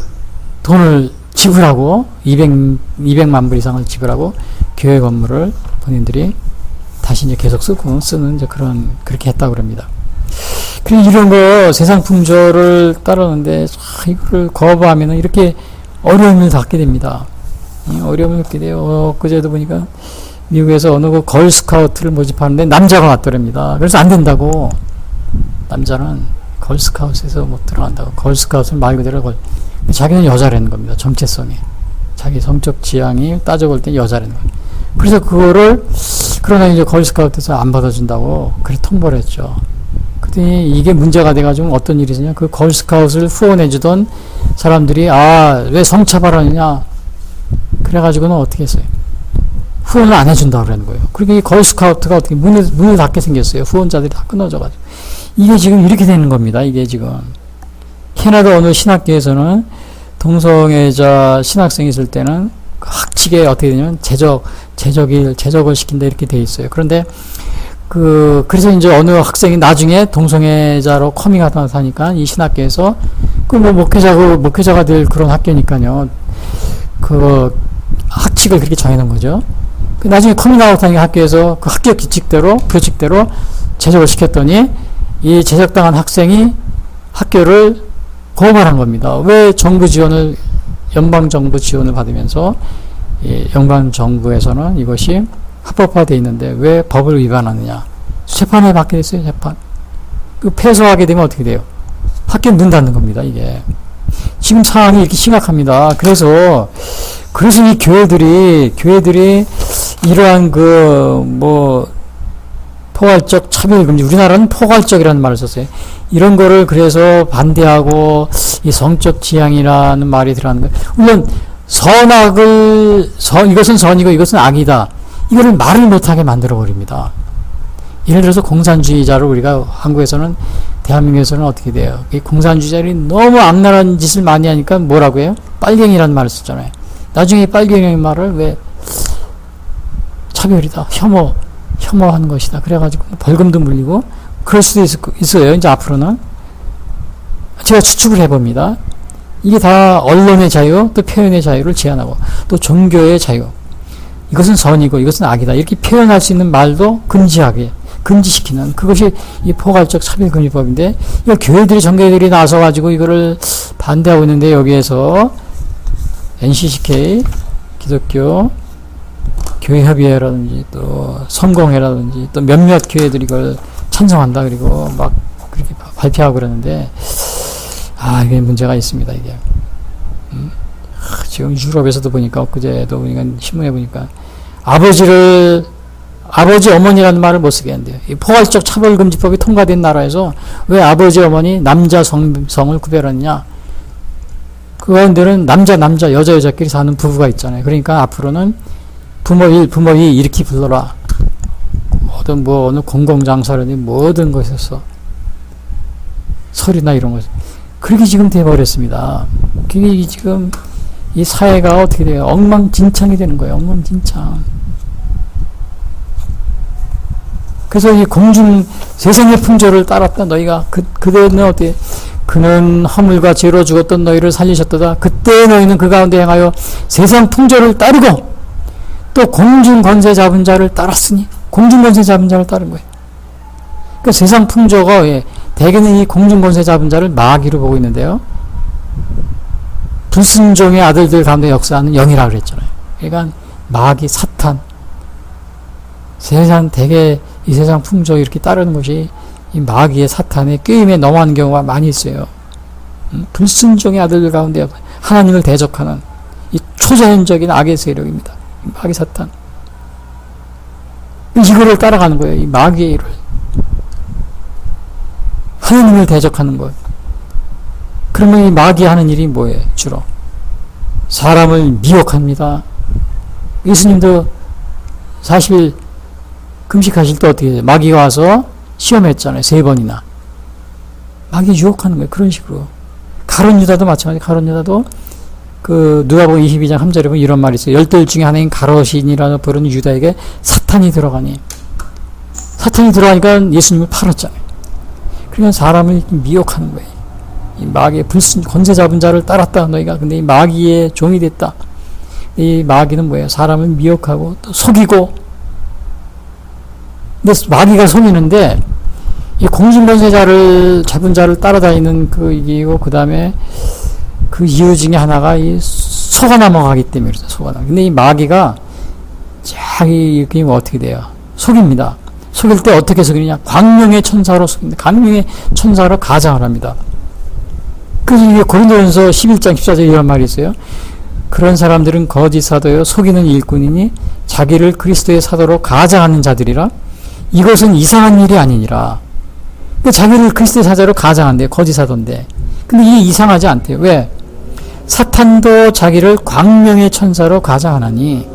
돈을 지불하고 200만 불 이상을 지불하고 교회 건물을 본인들이 다시 이제 계속 쓰는 이제 그렇게 했다고 그럽니다. 그리고 이런 거 세상 풍조를 따르는데 이거를 거부하면은 이렇게 어려움을 갖게 됩니다. 어려움을 겪게 돼요. 그제도 보니까 미국에서 어느 걸스카우트를 모집하는데 남자가 왔더랍니다. 그래서 안 된다고. 남자는 걸스카우트에서 못 들어간다고. 걸스카우트는 말 그대로 자기는 여자라는 겁니다. 정체성에. 자기 성적 지향이 따져볼 때 여자라는 거예요. 그래서 그러나 이제 걸스카우트에서 안 받아준다고 그렇게 통보를 했죠. 그랬더니 이게 문제가 돼가지고 어떤 일이 있었냐. 그 걸스카우트를 후원해주던 사람들이 왜 성차별하느냐. 그래가지고는 어떻게 했어요. 후원을 안 해준다고 그러는 거예요. 그러니까 이 걸스카우트가 어떻게 문을 닫게 생겼어요. 후원자들이 다 끊어져가지고. 이게 지금 이렇게 되는 겁니다. 이게 지금. 캐나다 어느 신학교에서는 동성애자 신학생이 있을 때는 학칙에 어떻게 되냐면 제적을 시킨다 이렇게 돼 있어요. 그런데 그래서 이제 어느 학생이 나중에 동성애자로 커밍아웃 하니까 이 신학교에서 목회자가 될 그런 학교니까요. 학칙을 그렇게 정해놓은 거죠. 나중에 커밍아웃 하니까 학교에서 그 학교 교칙대로 제적을 시켰더니 이 제적당한 학생이 학교를 고발한 겁니다. 왜 연방정부 지원을 받으면서 연방정부에서는 이것이 합법화되어 있는데 왜 법을 위반하느냐. 재판에 받게 됐어요. 재판. 패소하게 되면 어떻게 돼요? 학교 문 닫는 겁니다. 이게. 지금 상황이 이렇게 심각합니다. 그래서 이 교회들이 이러한 포괄적 차별금지, 우리나라는 포괄적이라는 말을 썼어요. 이런 거를 그래서 반대하고 이 성적 지향이라는 말이 들어가는 거예요. 물론 이것은 선이고 이것은 악이다. 이거를 말을 못하게 만들어 버립니다. 예를 들어서 공산주의자를 우리가 한국에서는 대한민국에서는 어떻게 돼요? 이 공산주의자들이 너무 악랄한 짓을 많이 하니까 뭐라고 해요? 빨갱이라는 말을 쓰잖아요. 나중에 빨갱이라는 말을 왜 차별이다, 혐오한 것이다. 그래가지고 벌금도 물리고 그럴 수도 있어요. 이제 앞으로는 제가 추측을 해봅니다. 이게 다 언론의 자유, 또 표현의 자유를 제한하고 또 종교의 자유. 이것은 선이고 이것은 악이다. 이렇게 표현할 수 있는 말도 금지시키는 그것이 이 포괄적 차별금지법인데 이걸 전교회들이 나서가지고 이거를 반대하고 있는데 여기에서 NCCK 기독교 교회협의회라든지 또 성공회라든지 또 몇몇 교회들이 이걸 찬성한다 그리고 막 그렇게 발표하고 그러는데 이게 문제가 있습니다. 이게 지금 유럽에서도 보니까 엊그제도 보니까 신문에 보니까 아버지 어머니라는 말을 못 쓰겠는데요. 이 포괄적 차별금지법이 통과된 나라에서 왜 아버지 어머니 남자 성을 구별하느냐? 그 가운데는 남자 여자끼리 사는 부부가 있잖아요. 그러니까 앞으로는 부모 1, 부모 2 이렇게 불러라. 어느 공공장사라든지 모든 것에서 설이나 이런 것 그렇게 지금 돼버렸습니다. 그게 지금 이 사회가 어떻게 돼요? 엉망진창이 되는 거예요. 엉망진창. 그래서 이 공중 세상의 풍조를 따랐다. 너희가 그대는 어떻게? 그는 허물과 죄로 죽었던 너희를 살리셨도다. 그때 너희는 그 가운데 행하여 세상 풍조를 따르고 또 공중 권세 잡은 자를 따랐으니 공중 권세 잡은 자를 따른 거예요. 그러니까 세상 풍조가 대개는 이 공중 권세 잡은 자를 마귀로 보고 있는데요. 불순종의 아들들 가운데 역사하는 영이라고 그랬잖아요. 그러니까 마귀, 사탄, 대개 이 세상 풍조 이렇게 따르는 것이 이 마귀의 사탄의 꾀임에 넘어가는 경우가 많이 있어요. 불순종의 아들들 가운데 하나님을 대적하는 이 초자연적인 악의 세력입니다. 이 마귀 사탄. 이거를 따라가는 거예요. 이 마귀의 일을. 하나님을 대적하는 것. 그러면 이 마귀 하는 일이 뭐예요? 주로 사람을 미혹합니다. 예수님도 40일 금식하실 때 어떻게 해요? 마귀가 와서 시험했잖아요. 3번이나. 마귀 유혹하는 거예요. 그런 식으로. 가룟 유다도 마찬가지. 가룟 유다도 그 누가복음 22장 3절에 보면 이런 말이 있어요. 10들 중에 하나인 가롯인이라고 부르는 유다에게 사탄이 들어가니. 사탄이 들어가니까 예수님을 팔았잖아요. 그러니까 사람을 미혹하는 거예요. 이 마귀의 권세 잡은 자를 따랐다 너희가. 근데 이 마귀의 종이 됐다. 이 마귀는 뭐예요? 사람을 미혹하고 또 속이고. 근데 마귀가 속이는데 이 공중권세자를 잡은 자를 따라다니는 그 이기고 그 다음에 그 이유 중에 하나가 이 속아 넘어가기 때문에 그렇죠. 속아 넘어. 근데 이 마귀가 자기 그게 어떻게 돼요? 속입니다. 속일 때 어떻게 속이느냐? 광명의 천사로 속입니다. 광명의 천사로 가장을 합니다. 그래서 이게 고린도전서 11장 14절에 이런 말이 있어요. 그런 사람들은 거짓 사도요 속이는 일꾼이니 자기를 그리스도의 사도로 가장하는 자들이라. 이것은 이상한 일이 아니니라. 근데 자기를 그리스도의 사도로 가장한대요. 거짓 사도인데. 근데 이게 이상하지 않대요. 왜? 사탄도 자기를 광명의 천사로 가장하나니.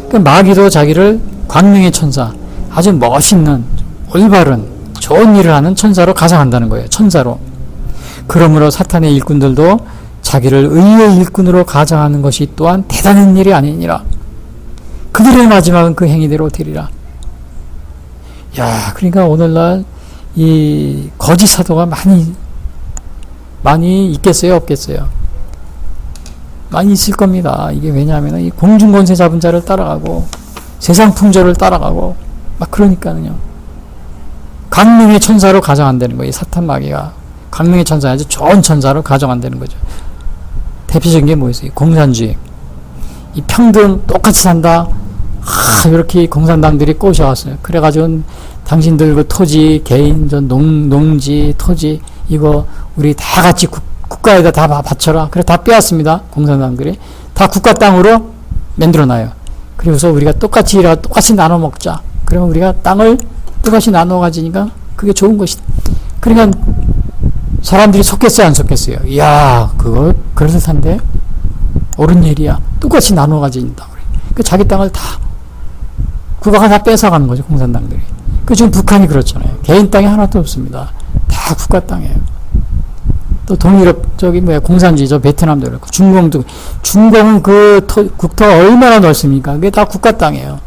그러니까 마귀도 자기를 광명의 천사, 아주 멋있는, 올바른, 좋은 일을 하는 천사로 가장한다는 거예요. 천사로. 그러므로 사탄의 일꾼들도 자기를 의의 일꾼으로 가장하는 것이 또한 대단한 일이 아니니라. 그들의 마지막은 그 행위대로 되리라. 야, 그러니까 오늘날 이 거짓 사도가 많이 있겠어요, 없겠어요? 많이 있을 겁니다. 이게 왜냐하면 이 공중권세 잡은 자를 따라가고 세상 풍조를 따라가고 막 그러니까요. 광명의 천사로 가정한다는 거예요. 사탄 마귀가 광명의 천사 아주 좋은 천사로 가정한다는 거죠. 대표적인 게 뭐였어요? 공산주의. 이 평등 똑같이 산다. 이렇게 공산당들이 꼬셔왔어요. 그래가지고 당신들 그 토지, 개인, 농지, 토지 이거 우리 다 같이 국가에다 다 바쳐라. 그래 다 빼앗습니다. 공산당들이 다 국가 땅으로 만들어놔요. 그래서 우리가 똑같이 일하고 똑같이 나눠 먹자. 그러면 우리가 땅을 똑같이 나눠 가지니까 그게 좋은 것이다. 그러니까 사람들이 속겠어요, 안 속겠어요? 이야, 그거 그럴듯한데 옳은 일이야. 똑같이 나눠 가진다. 그 자기 땅을 다 국가가 다 뺏어가는 거죠, 공산당들이. 그 지금 북한이 그렇잖아요. 개인 땅이 하나도 없습니다. 다 국가 땅이에요. 또 동유럽 공산주의죠. 베트남도 그렇고 중공도. 중공은 그 국토가 얼마나 넓습니까? 그게 다 국가 땅이에요.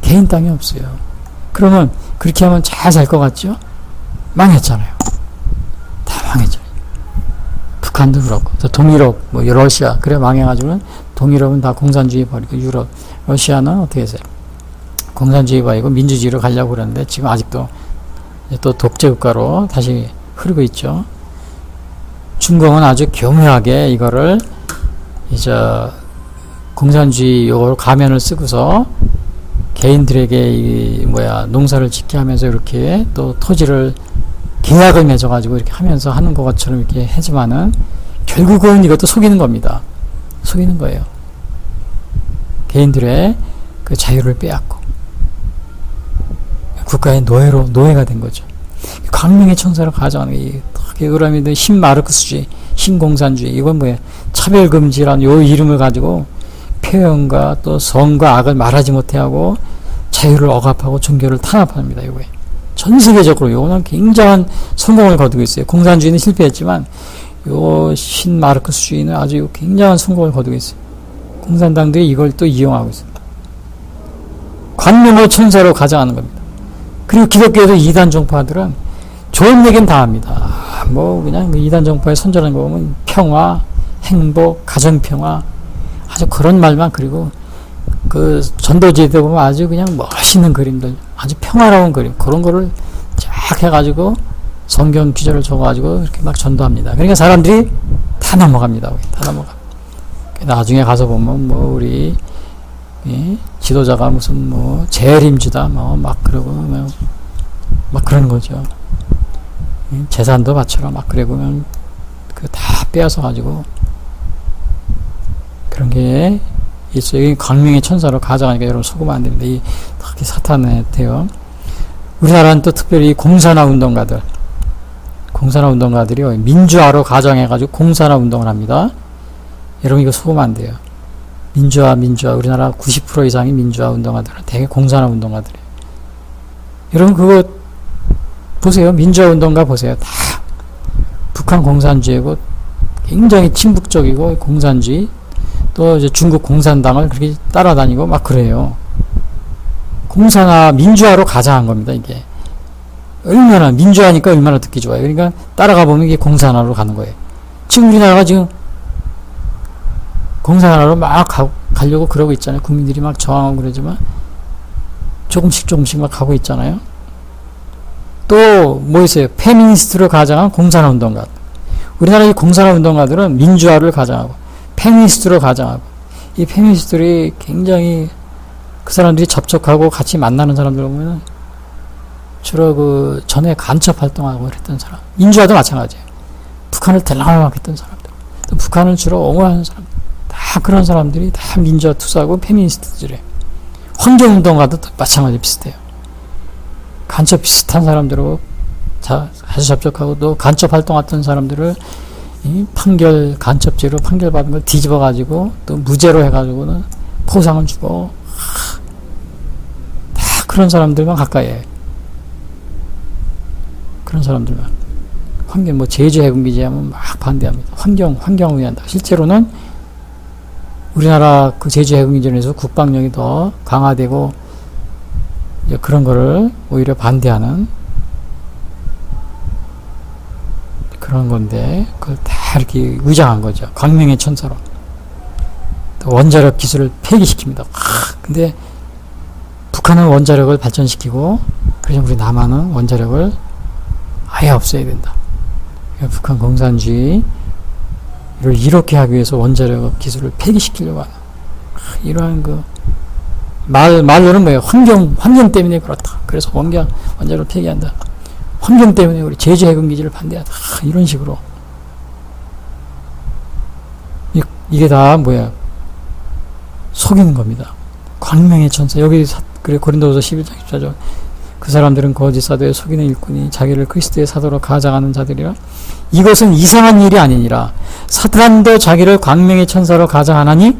개인 땅이 없어요. 그러면 그렇게 하면 잘 살 것 같죠? 망했잖아요. 다 망했잖아요. 북한도 그렇고 또 동유럽, 러시아 그래 망해가지고는 동유럽은 다 공산주의 버리고 유럽, 러시아는 어떻게 했어요? 공산주의 버리고 민주주의로 가려고 그러는데 지금 아직도 또 독재 국가로 다시 흐르고 있죠. 중공은 아주 교묘하게 이거를 이제 공산주의 요걸 가면을 쓰고서 개인들에게 농사를 짓게 하면서 이렇게 또 토지를 계약을 맺어가지고 이렇게 하면서 하는 것처럼 이렇게 하지만은 결국은 이것도 속이는 겁니다. 속이는 거예요. 개인들의 그 자유를 빼앗고 국가의 노예가 된 거죠. 광명의 천사로 가져가는 게 그러면 신마르크스주의, 신공산주의, 이건 뭐야? 차별금지라는 요 이름을 가지고 표현과 또 성과 악을 말하지 못해 하고 자유를 억압하고 종교를 탄압합니다. 이거에 전 세계적으로 요거는 굉장한 성공을 거두고 있어요. 공산주의는 실패했지만 요 신마르크스주의는 아주 굉장한 성공을 거두고 있어요. 공산당들이 이걸 또 이용하고 있습니다. 광명의 천사로 가져가는 겁니다. 그리고 기독교에서 이단 종파들은 좋은 얘기는 다 합니다. 뭐 그냥 이단 종파에 선전하는 거 보면 평화, 행복, 가정평화 아주 그런 말만, 그리고 그 전도지에도 보면 아주 그냥 멋있는 그림들, 아주 평화로운 그림, 그런 거를 쫙 해가지고 성경 구절을 적어가지고 이렇게 막 전도합니다. 그러니까 사람들이 다 넘어갑니다. 다 넘어가. 나중에 가서 보면 뭐 우리 지도자가 무슨 뭐 재림주다 뭐 막 그러고 막 그러는 거죠. 재산도 바쳐라 막 그러고 그 다 빼앗아 가지고 그런 게 있어요. 여기 광명의 천사로 가져가니까 여러분 속으면 안 됩니다. 이 특히 사탄한테요. 우리나라는 또 특별히 공산화 운동가들이 민주화로 가정해가지고 공산화 운동을 합니다. 여러분 이거 속으면 안 돼요. 민주화. 우리나라 90% 이상이 민주화 운동가들은 되게 공산화 운동가들이에요. 여러분 그거 보세요. 민주화 운동가 보세요. 다 북한 공산주의고 굉장히 친북적이고 공산주의, 또 이제 중국 공산당을 그렇게 따라다니고 막 그래요. 공산화, 민주화로 가장한 겁니다. 이게 얼마나 민주화니까 얼마나 듣기 좋아요. 그러니까 따라가 보면 이게 공산화로 가는 거예요. 지금 우리나라가 지금 공산화로 막 가려고 그러고 있잖아요. 국민들이 막 저항하고 그러지만 조금씩 막 가고 있잖아요. 또 뭐 있어요? 페미니스트로 가장한 공산화 운동가. 우리나라 이 공산화 운동가들은 민주화를 가장하고 페미니스트로 가장하고, 이 페미니스트들이 굉장히 그 사람들이 접촉하고 같이 만나는 사람들 보면은 주로 그 전에 간첩 활동하고 그랬던 사람, 민주화도 마찬가지예요. 북한을 들락날락했던 사람들, 또 북한을 주로 옹호하는 사람들, 다 그런 사람들이 다 민주화 투사하고 페미니스트들이에요. 환경운동가도 마찬가지 비슷해요. 간첩 비슷한 사람들하고 자주 접촉하고, 또 간첩 활동했던 사람들을 간첩죄로 판결받은 걸 뒤집어가지고 또 무죄로 해가지고는 포상을 주고, 다 그런 사람들만 가까이 해요. 그런 사람들만. 뭐 제주 해군기지 하면 막 반대합니다. 환경을 위한다. 실제로는 우리나라 그 제주 해군기지에서 국방력이 더 강화되고 이제 그런 거를 오히려 반대하는 그런 건데, 그걸 다 이렇게 위장한 거죠. 광명의 천사로. 또 원자력 기술을 폐기시킵니다. 근데 북한은 원자력을 발전시키고, 그래서 우리 남한은 원자력을 아예 없애야 된다. 그러니까 북한 공산주의를 이렇게 하기 위해서 원자력 기술을 폐기시키려고 하는 이러한 그 말로는 뭐예요? 환경 때문에 그렇다. 그래서 원자력을 폐기한다. 환경 때문에 우리 제주 해군기지를 반대하다. 이런 식으로. 이게 다 뭐야? 속이는 겁니다. 광명의 천사. 여기 그래 고린도후서 11장 14절. 그 사람들은 거짓 사도에 속이는 일꾼이 자기를 그리스도의 사도로 가장하는 자들이라. 이것은 이상한 일이 아니니라. 사탄도 자기를 광명의 천사로 가장하나니,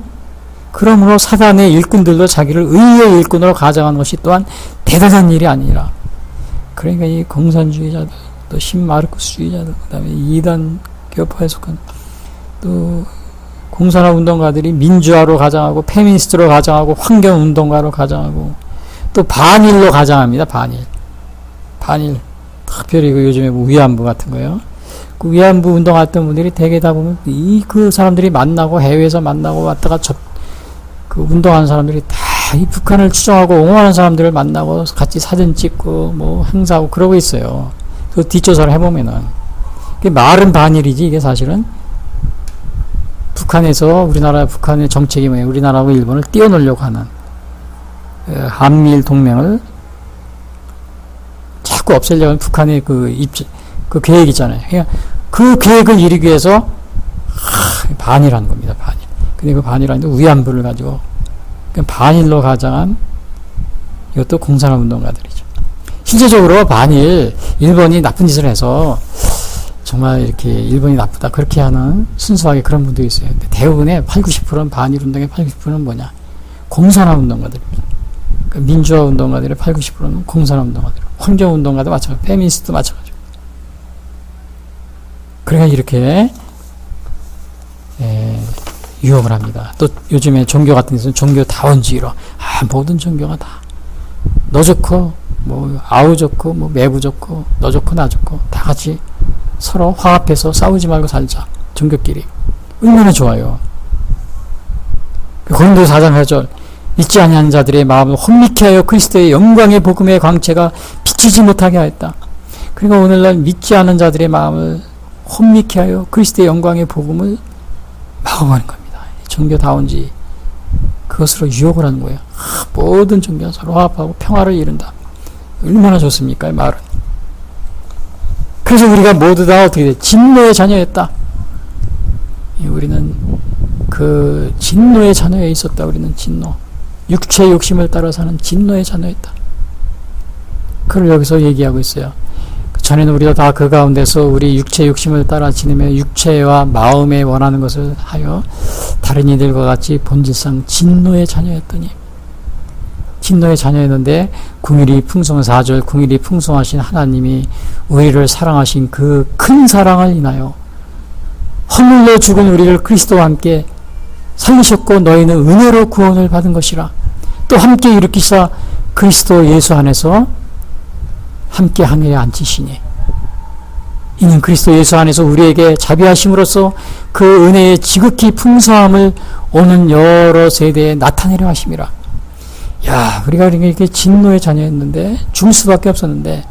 그러므로 사단의 일꾼들도 자기를 의의 일꾼으로 가장하는 것이 또한 대단한 일이 아니라. 그러니까 이 공산주의자들, 또 신마르크스주의자들, 그 다음에 이단 교파에 속한 또 공산화 운동가들이 민주화로 가장하고 페미니스트로 가장하고 환경운동가로 가장하고 또 반일로 가장합니다. 반일. 특별히 그 요즘에 뭐 위안부 같은 거요. 그 위안부 운동했던 분들이 대개 다 보면 그 사람들이 만나고 해외에서 만나고 왔다가 그 운동하는 사람들이 다 이 북한을 추종하고 옹호하는 사람들을 만나고 같이 사진 찍고 뭐 행사하고 그러고 있어요. 그 뒷조사를 해보면은. 그게 말은 반일이지, 이게 사실은 북한의 정책이 뭐예요? 우리나라하고 일본을 띄워놓으려고 하는 한미일 동맹을 자꾸 없애려고 하는 북한의 그 계획 있잖아요. 그러니까 그 계획을 이루기 위해서 반일하는 겁니다. 반일. 근데 그 반일하는데 위안부를 가지고 반일로 가장한 이것도 공산화 운동가들이죠. 실제적으로 반일, 일본이 나쁜 짓을 해서 정말 이렇게 일본이 나쁘다 그렇게 하는 순수하게 그런 분도 있어요. 근데 대부분의 80-90%는 반일 운동의 80%는 뭐냐? 공산화 운동가들입니다. 그러니까 민주화 운동가들의 80-90%는 공산화 운동가들. 환경 운동가도 마찬가지고, 페미니스트도 마찬가지고. 그러니까 이렇게 유혹을 합니다. 또 요즘에 종교 같은 데서는 종교 다원주의로 모든 종교가 다 너 좋고 뭐 아우 좋고 뭐 매부 좋고 너 좋고 나 좋고 다 같이 서로 화합해서 싸우지 말고 살자. 종교끼리 얼마나 좋아요. 고린도 4장 8절 믿지 아니하는 자들의 마음을 혼미케 하여 그리스도의 영광의 복음의 광채가 비치지 못하게 하였다. 그러니까 오늘날 믿지 않은 자들의 마음을 혼미케 하여 그리스도의 영광의 복음을 막아버린 겁니다. 종교다운지 그것으로 유혹을 하는 거예요. 모든 종교가 서로 화합하고 평화를 이룬다. 얼마나 좋습니까? 이 말은. 그래서 우리가 모두 다 어떻게 돼? 진노의 자녀였다. 우리는 그 진노의 자녀에 있었다. 우리는 진노. 육체의 욕심을 따라 사는 진노의 자녀였다. 그걸 여기서 얘기하고 있어요. 전에는 우리가 다 그 가운데서 우리 육체의 욕심을 따라 지내며 육체와 마음에 원하는 것을 하여 다른 이들과 같이 본질상 진노의 자녀였더니 진노의 자녀였는데 궁일이 풍성한 4절 궁일이 풍성하신 하나님이 우리를 사랑하신 그 큰 사랑을 인하여 허물로 죽은 우리를 그리스도와 함께 살리셨고 너희는 은혜로 구원을 받은 것이라. 또 함께 일으키사 그리스도 예수 안에서 함께 하늘에 앉히시니 이는 그리스도 예수 안에서 우리에게 자비하심으로써 그 은혜의 지극히 풍성함을 오는 여러 세대에 나타내려 하심이라. 야, 우리가 이렇게 진노의 자녀였는데 죽을 수밖에 없었는데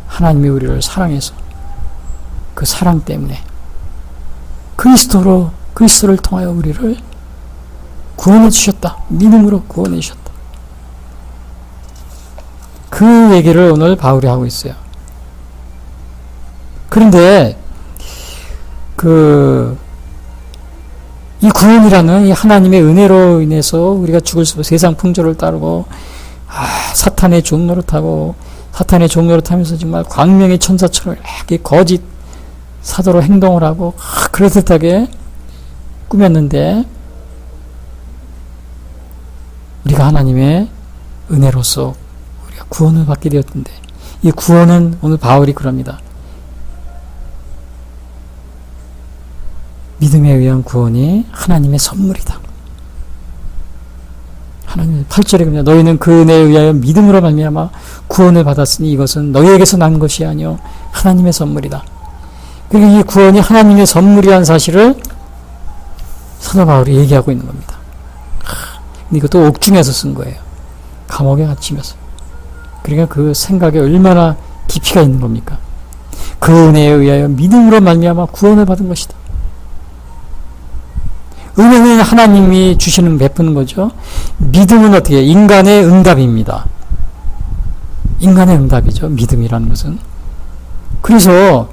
하나님이 우리를 사랑해서 그 사랑 때문에 그리스도를 통하여 우리를 구원해 주셨다. 믿음으로 구원해 주셨다. 그 얘기를 오늘 바울이 하고 있어요. 그런데 이 구원이라는 이 하나님의 은혜로 인해서 우리가 죽을 수 세상 풍조를 따르고 사탄의 종노릇하고 사탄의 종노릇하면서 정말 광명의 천사처럼 이렇게 거짓 사도로 행동을 하고 그럴듯하게 꾸몄는데 우리가 하나님의 은혜로서 우리가 구원을 받게 되었던데 이 구원은 오늘 바울이 그럽니다. 믿음에 의한 구원이 하나님의 선물이다. 하나님 8절에 그냥 너희는 그 은혜에 의하여 믿음으로 말미암아 구원을 받았으니 이것은 너희에게서 난 것이 아니요 하나님의 선물이다. 그러니까 이 구원이 하나님의 선물이라는 사실을 사도 바울이 얘기하고 있는 겁니다. 근데 이것도 옥중에서 쓴 거예요. 감옥에 갇히면서. 그러니까 그 생각에 얼마나 깊이가 있는 겁니까? 그 은혜에 의하여 믿음으로 말미암아 구원을 받은 것이다. 은혜는 하나님이 주시는 베푸는 거죠. 믿음은 어떻게 해요? 인간의 응답입니다. 인간의 응답이죠. 믿음이라는 것은. 그래서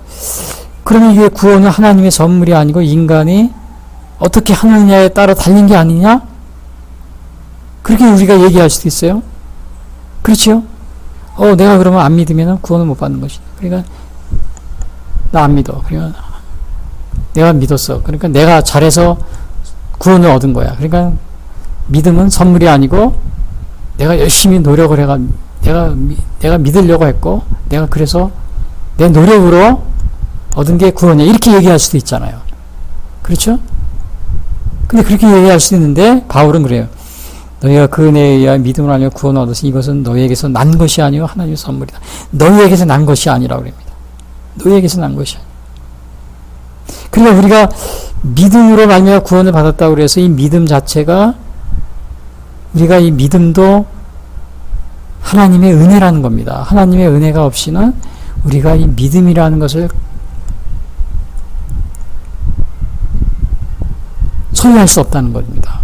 그러면 이게 구원은 하나님의 선물이 아니고 인간이 어떻게 하느냐에 따라 달린 게 아니냐? 그렇게 우리가 얘기할 수도 있어요. 그렇죠? 내가 그러면 안 믿으면 구원을 못 받는 것이다. 그러니까 나 안 믿어. 그러니까 내가 믿었어. 그러니까 내가 잘해서 구원을 얻은 거야. 그러니까 믿음은 선물이 아니고 내가 열심히 노력을 해가 내가 믿으려고 했고 내가 그래서 내 노력으로 얻은 게 구원이야. 이렇게 얘기할 수도 있잖아요. 그렇죠? 근데 그렇게 얘기할 수 있는데 바울은 그래요. 너희가 그 은혜에 의하여 믿음을 하여 구원을 얻으니 이것은 너희에게서 난 것이 아니요 하나님의 선물이다. 너희에게서 난 것이 아니라고 그럽니다. 너희에게서 난 것이 아니야. 그러니까 우리가 믿음으로 말미암아 구원을 받았다고 그래서 이 믿음 자체가 우리가 이 믿음도 하나님의 은혜라는 겁니다. 하나님의 은혜가 없이는 우리가 이 믿음이라는 것을 소유할 수 없다는 겁니다.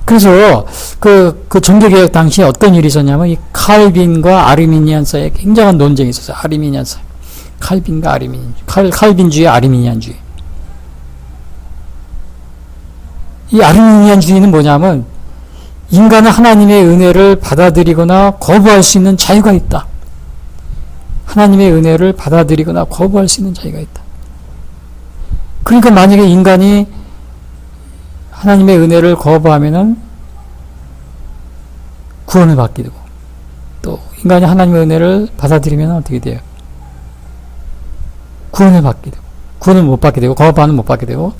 그래서 그 종교개혁 당시에 어떤 일이 있었냐면 이 칼빈과 아르미니안 사이에 굉장한 논쟁이 있었어요. 아르미니안 사이. 칼빈과 아르미니안. 칼빈주의, 아르미니안주의. 이 아르미니안주의는 뭐냐면 인간은 하나님의 은혜를 받아들이거나 거부할 수 있는 자유가 있다. 하나님의 은혜를 받아들이거나 거부할 수 있는 자유가 있다. 그러니까 만약에 인간이 하나님의 은혜를 거부하면은 구원을 받게 되고, 또 인간이 하나님의 은혜를 받아들이면 어떻게 돼요? 구원을 받게 되고, 구원을 못 받게 되고, 거부하는 못 받게 되고,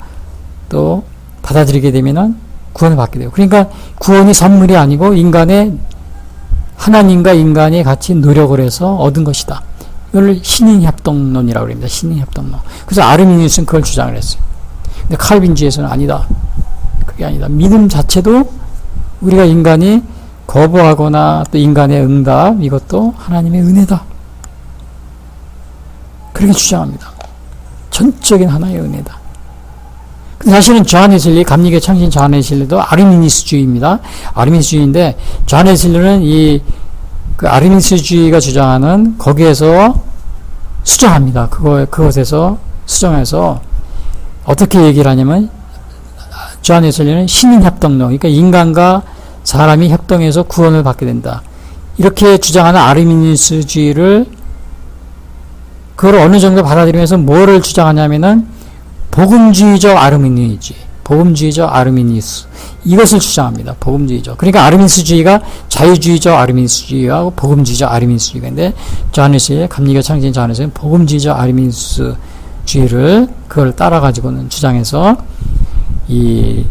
또 받아들이게 되면은 구원을 받게 되고. 그러니까 구원이 선물이 아니고 하나님과 인간이 같이 노력을 해서 얻은 것이다. 이걸 신인협동론이라고 합니다. 신인협동론. 그래서 아르미니우스는 그걸 주장을 했어요. 근데 칼빈주의에서는 아니다. 그게 아니다. 믿음 자체도 우리가 인간이 거부하거나 또 인간의 응답, 이것도 하나님의 은혜다. 그렇게 주장합니다. 전적인 하나의 은혜다. 사실은 존 웨슬리, 감리교 창신 존 웨슬리도 아르미니스주의입니다. 아르미니스주의인데, 존 웨슬리는 그 아르미니스주의가 주장하는 거기에서 수정합니다. 그것에서 수정해서 어떻게 얘기를 하냐면, 존 웨슬리는 신인협동론, 그러니까 인간과 사람이 협동해서 구원을 받게 된다. 이렇게 주장하는 아르미니스주의를 그걸 어느 정도 받아들이면서 뭐를 주장하냐면은 복음주의적 아르미니주의, 복음주의적 아르미니스, 이것을 주장합니다. 복음주의적. 그러니까 아르미니스주의가 자유주의적 아르미니스주의하고 복음주의적 아르미니스주의가 있는데, 존 웨슬리, 감리교 창신 존 웨슬리는 복음주의적 아르미니스주의를 그걸 따라가지고는 주장해서 이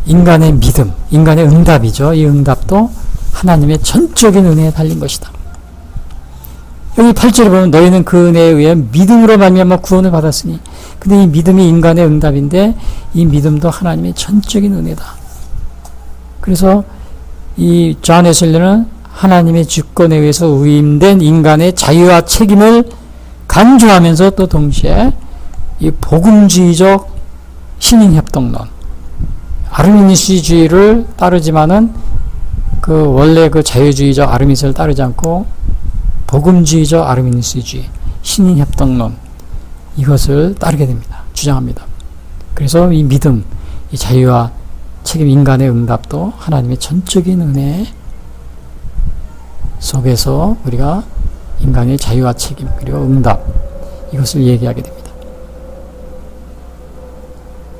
인간의 믿음, 인간의 응답이죠. 이 응답도 하나님의 전적인 은혜에 달린 것이다. 여기 8절에 보면 너희는 그 은혜에 의해 믿음으로 말미암아 구원을 받았으니, 근데 이 믿음이 인간의 응답인데 이 믿음도 하나님의 전적인 은혜다. 그래서 이 존 웨슬리는 하나님의 주권에 의해서 위임된 인간의 자유와 책임을 강조하면서 또 동시에 이 복음주의적 신인협동론, 아르미니스주의를 따르지만은 그 원래 그 자유주의적 아르미니스를 따르지 않고 복음주의적 아르미니스주의, 신인협동론, 이것을 따르게 됩니다. 주장합니다. 그래서 이 믿음, 이 자유와 책임, 인간의 응답도 하나님의 전적인 은혜 속에서 우리가 인간의 자유와 책임, 그리고 응답, 이것을 얘기하게 됩니다.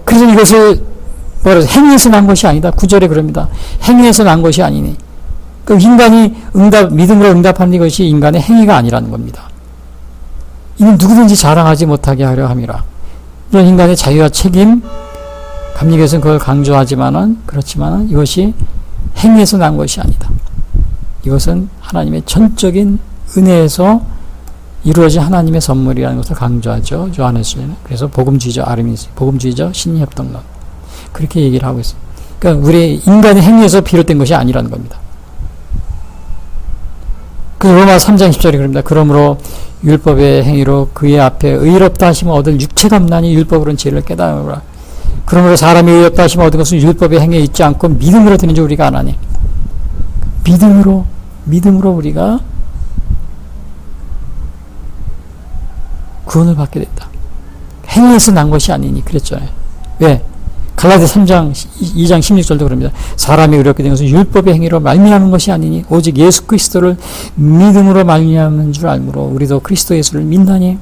그래서 이것을 행위에서 난 것이 아니다. 9절에 그럽니다. 행위에서 난 것이 아니니. 그 인간이 믿음으로 응답하는 것이 인간의 행위가 아니라는 겁니다. 이는 누구든지 자랑하지 못하게 하려 함이라. 이런 인간의 자유와 책임, 감리교에서는 그걸 그렇지만은 이것이 행위에서 난 것이 아니다. 이것은 하나님의 전적인 은혜에서 이루어진 하나님의 선물이라는 것을 강조하죠. 존 웨슬리는. 그래서 복음주의적 아르미니스, 복음주의적 신인협동론, 그렇게 얘기를 하고 있습니다. 그러니까 우리 인간의 행위에서 비롯된 것이 아니라는 겁니다. 그 로마 3장 10절에 그럽니다. 그러므로 율법의 행위로 그의 앞에 의롭다 하심을 얻을 육체가 없나니 율법으로는 죄를 깨달으라. 그러므로 사람이 의롭다 하심을 얻은 것은 율법의 행위에 있지 않고 믿음으로 되는 줄 우리가 아나니. 믿음으로 우리가 구원을 받게 됐다. 행위에서 난 것이 아니니 그랬잖아요. 왜? 갈라디아 3장 2장 16절도 그럽니다. 사람이 의롭게 된 것은 율법의 행위로 말미암은 것이 아니니 오직 예수 그리스도를 믿음으로 말미암은 줄 알므로 우리도 그리스도 예수를 믿나니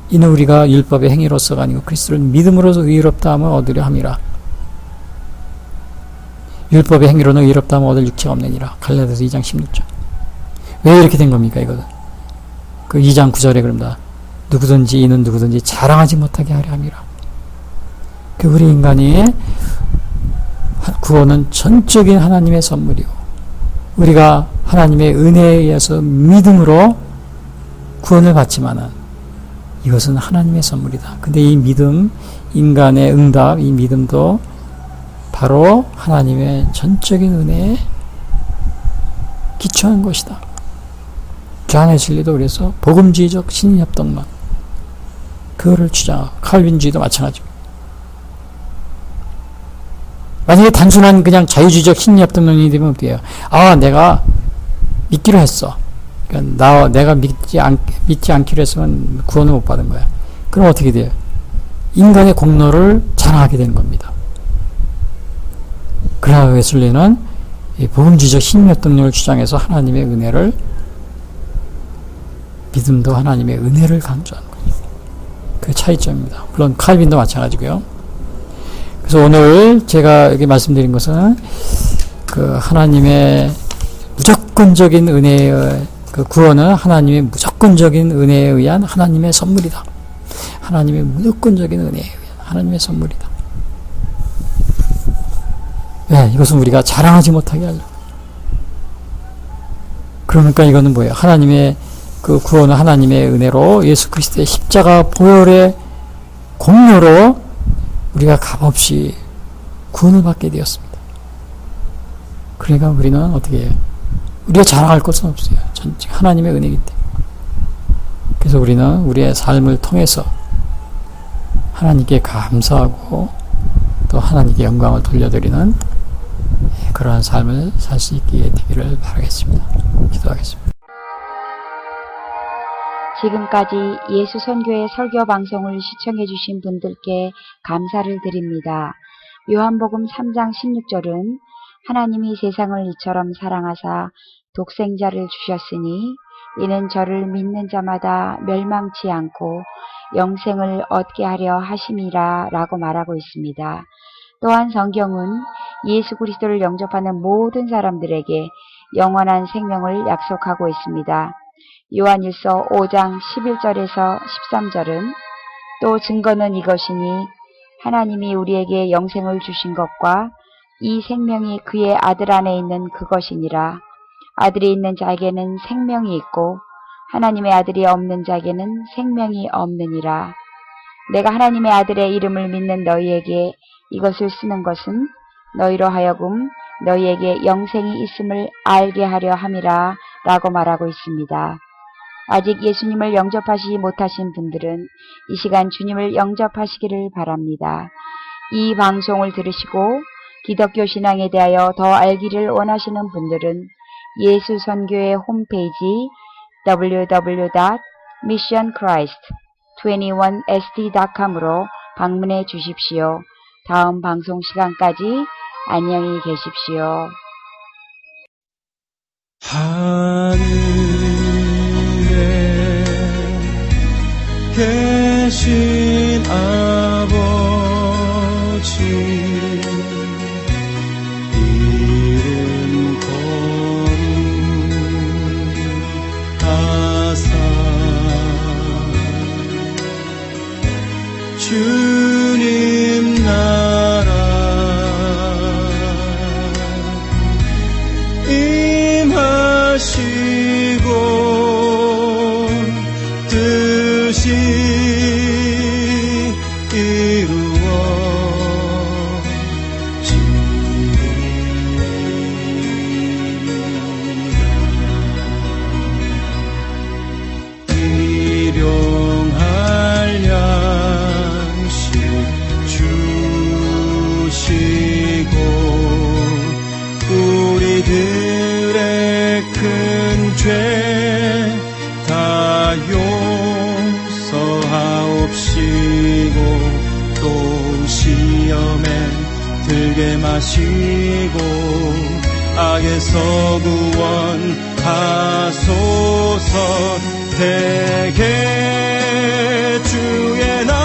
이는 우리가 율법의 행위로서가 아니고 그리스도를 믿음으로서 의롭다함을 얻으려 함이라. 율법의 행위로는 의롭다함을 얻을 육체가 없느니라. 갈라디아서 2장 16절. 왜 이렇게 된 겁니까? 이거는 그 2장 9절에 그럽니다. 이는 누구든지 자랑하지 못하게 하려 함이라. 우리 인간이 구원은 전적인 하나님의 선물이고 우리가 하나님의 은혜에 의해서 믿음으로 구원을 받지만은 이것은 하나님의 선물이다. 근데 이 믿음, 인간의 응답, 이 믿음도 바로 하나님의 전적인 은혜에 기초한 것이다. 존 웨슬리도 그래서 복음주의적 신인협동론, 그거를 주장하고 칼빈주의도 마찬가지입니다. 만약에 단순한 그냥 자유주의적 신인협동론이 되면 어떻게 해요? 내가 믿기로 했어. 그러니까 내가 믿지 않기로 했으면 구원을 못 받은 거야. 그럼 어떻게 돼요? 인간의 공로를 자랑하게 되는 겁니다. 그러나 웨슬리는 이 복음주의적 신념동력을 주장해서 하나님의 은혜를, 믿음도 하나님의 은혜를 강조하는 거예요. 그 차이점입니다. 물론 칼빈도 마찬가지고요. 그래서 오늘 제가 여기 말씀드린 것은 그 하나님의 무조건적인 은혜의 그 구원은 하나님의 무조건적인 은혜에 의한 하나님의 선물이다. 하나님의 무조건적인 은혜에 의한 하나님의 선물이다. 네, 이것은 우리가 자랑하지 못하게 하려고. 그러니까 이거는 뭐예요? 하나님의 그 구원은 하나님의 은혜로 예수 그리스도의 십자가 보혈의 공로로 우리가 값없이 구원을 받게 되었습니다. 그러니까 우리는 어떻게 해요? 우리가 자랑할 것은 없어요. 전체 하나님의 은혜이기 때문에. 그래서 우리는 우리의 삶을 통해서 하나님께 감사하고 또 하나님께 영광을 돌려드리는 그러한 삶을 살 수 있게 되기를 바라겠습니다. 기도하겠습니다. 지금까지 예수 선교의 설교 방송을 시청해 주신 분들께 감사를 드립니다. 요한복음 3장 16절은 하나님이 세상을 이처럼 사랑하사 독생자를 주셨으니 이는 저를 믿는 자마다 멸망치 않고 영생을 얻게 하려 하심이라 라고 말하고 있습니다. 또한 성경은 예수 그리스도를 영접하는 모든 사람들에게 영원한 생명을 약속하고 있습니다. 요한일서 5장 11절에서 13절은 또 증거는 이것이니 하나님이 우리에게 영생을 주신 것과 이 생명이 그의 아들 안에 있는 그것이니라. 아들이 있는 자에게는 생명이 있고 하나님의 아들이 없는 자에게는 생명이 없느니라. 내가 하나님의 아들의 이름을 믿는 너희에게 이것을 쓰는 것은 너희로 하여금 너희에게 영생이 있음을 알게 하려 함이라 라고 말하고 있습니다. 아직 예수님을 영접하시지 못하신 분들은 이 시간 주님을 영접하시기를 바랍니다. 이 방송을 들으시고 기독교 신앙에 대하여 더 알기를 원하시는 분들은 예수 선교의 홈페이지 www.missionchrist21sd.com으로 방문해 주십시오. 다음 방송 시간까지 안녕히 계십시오. 하늘에 계신 아버지 이름 거룩하사 주님 나라 임하시고 뜻이 이루어지리라. 일용할 양식 주시고 우리들의 큰 죄 다 용서하옵시고 또 시험에 들게 마시고 악에서 구원하소서. 대개 주의 나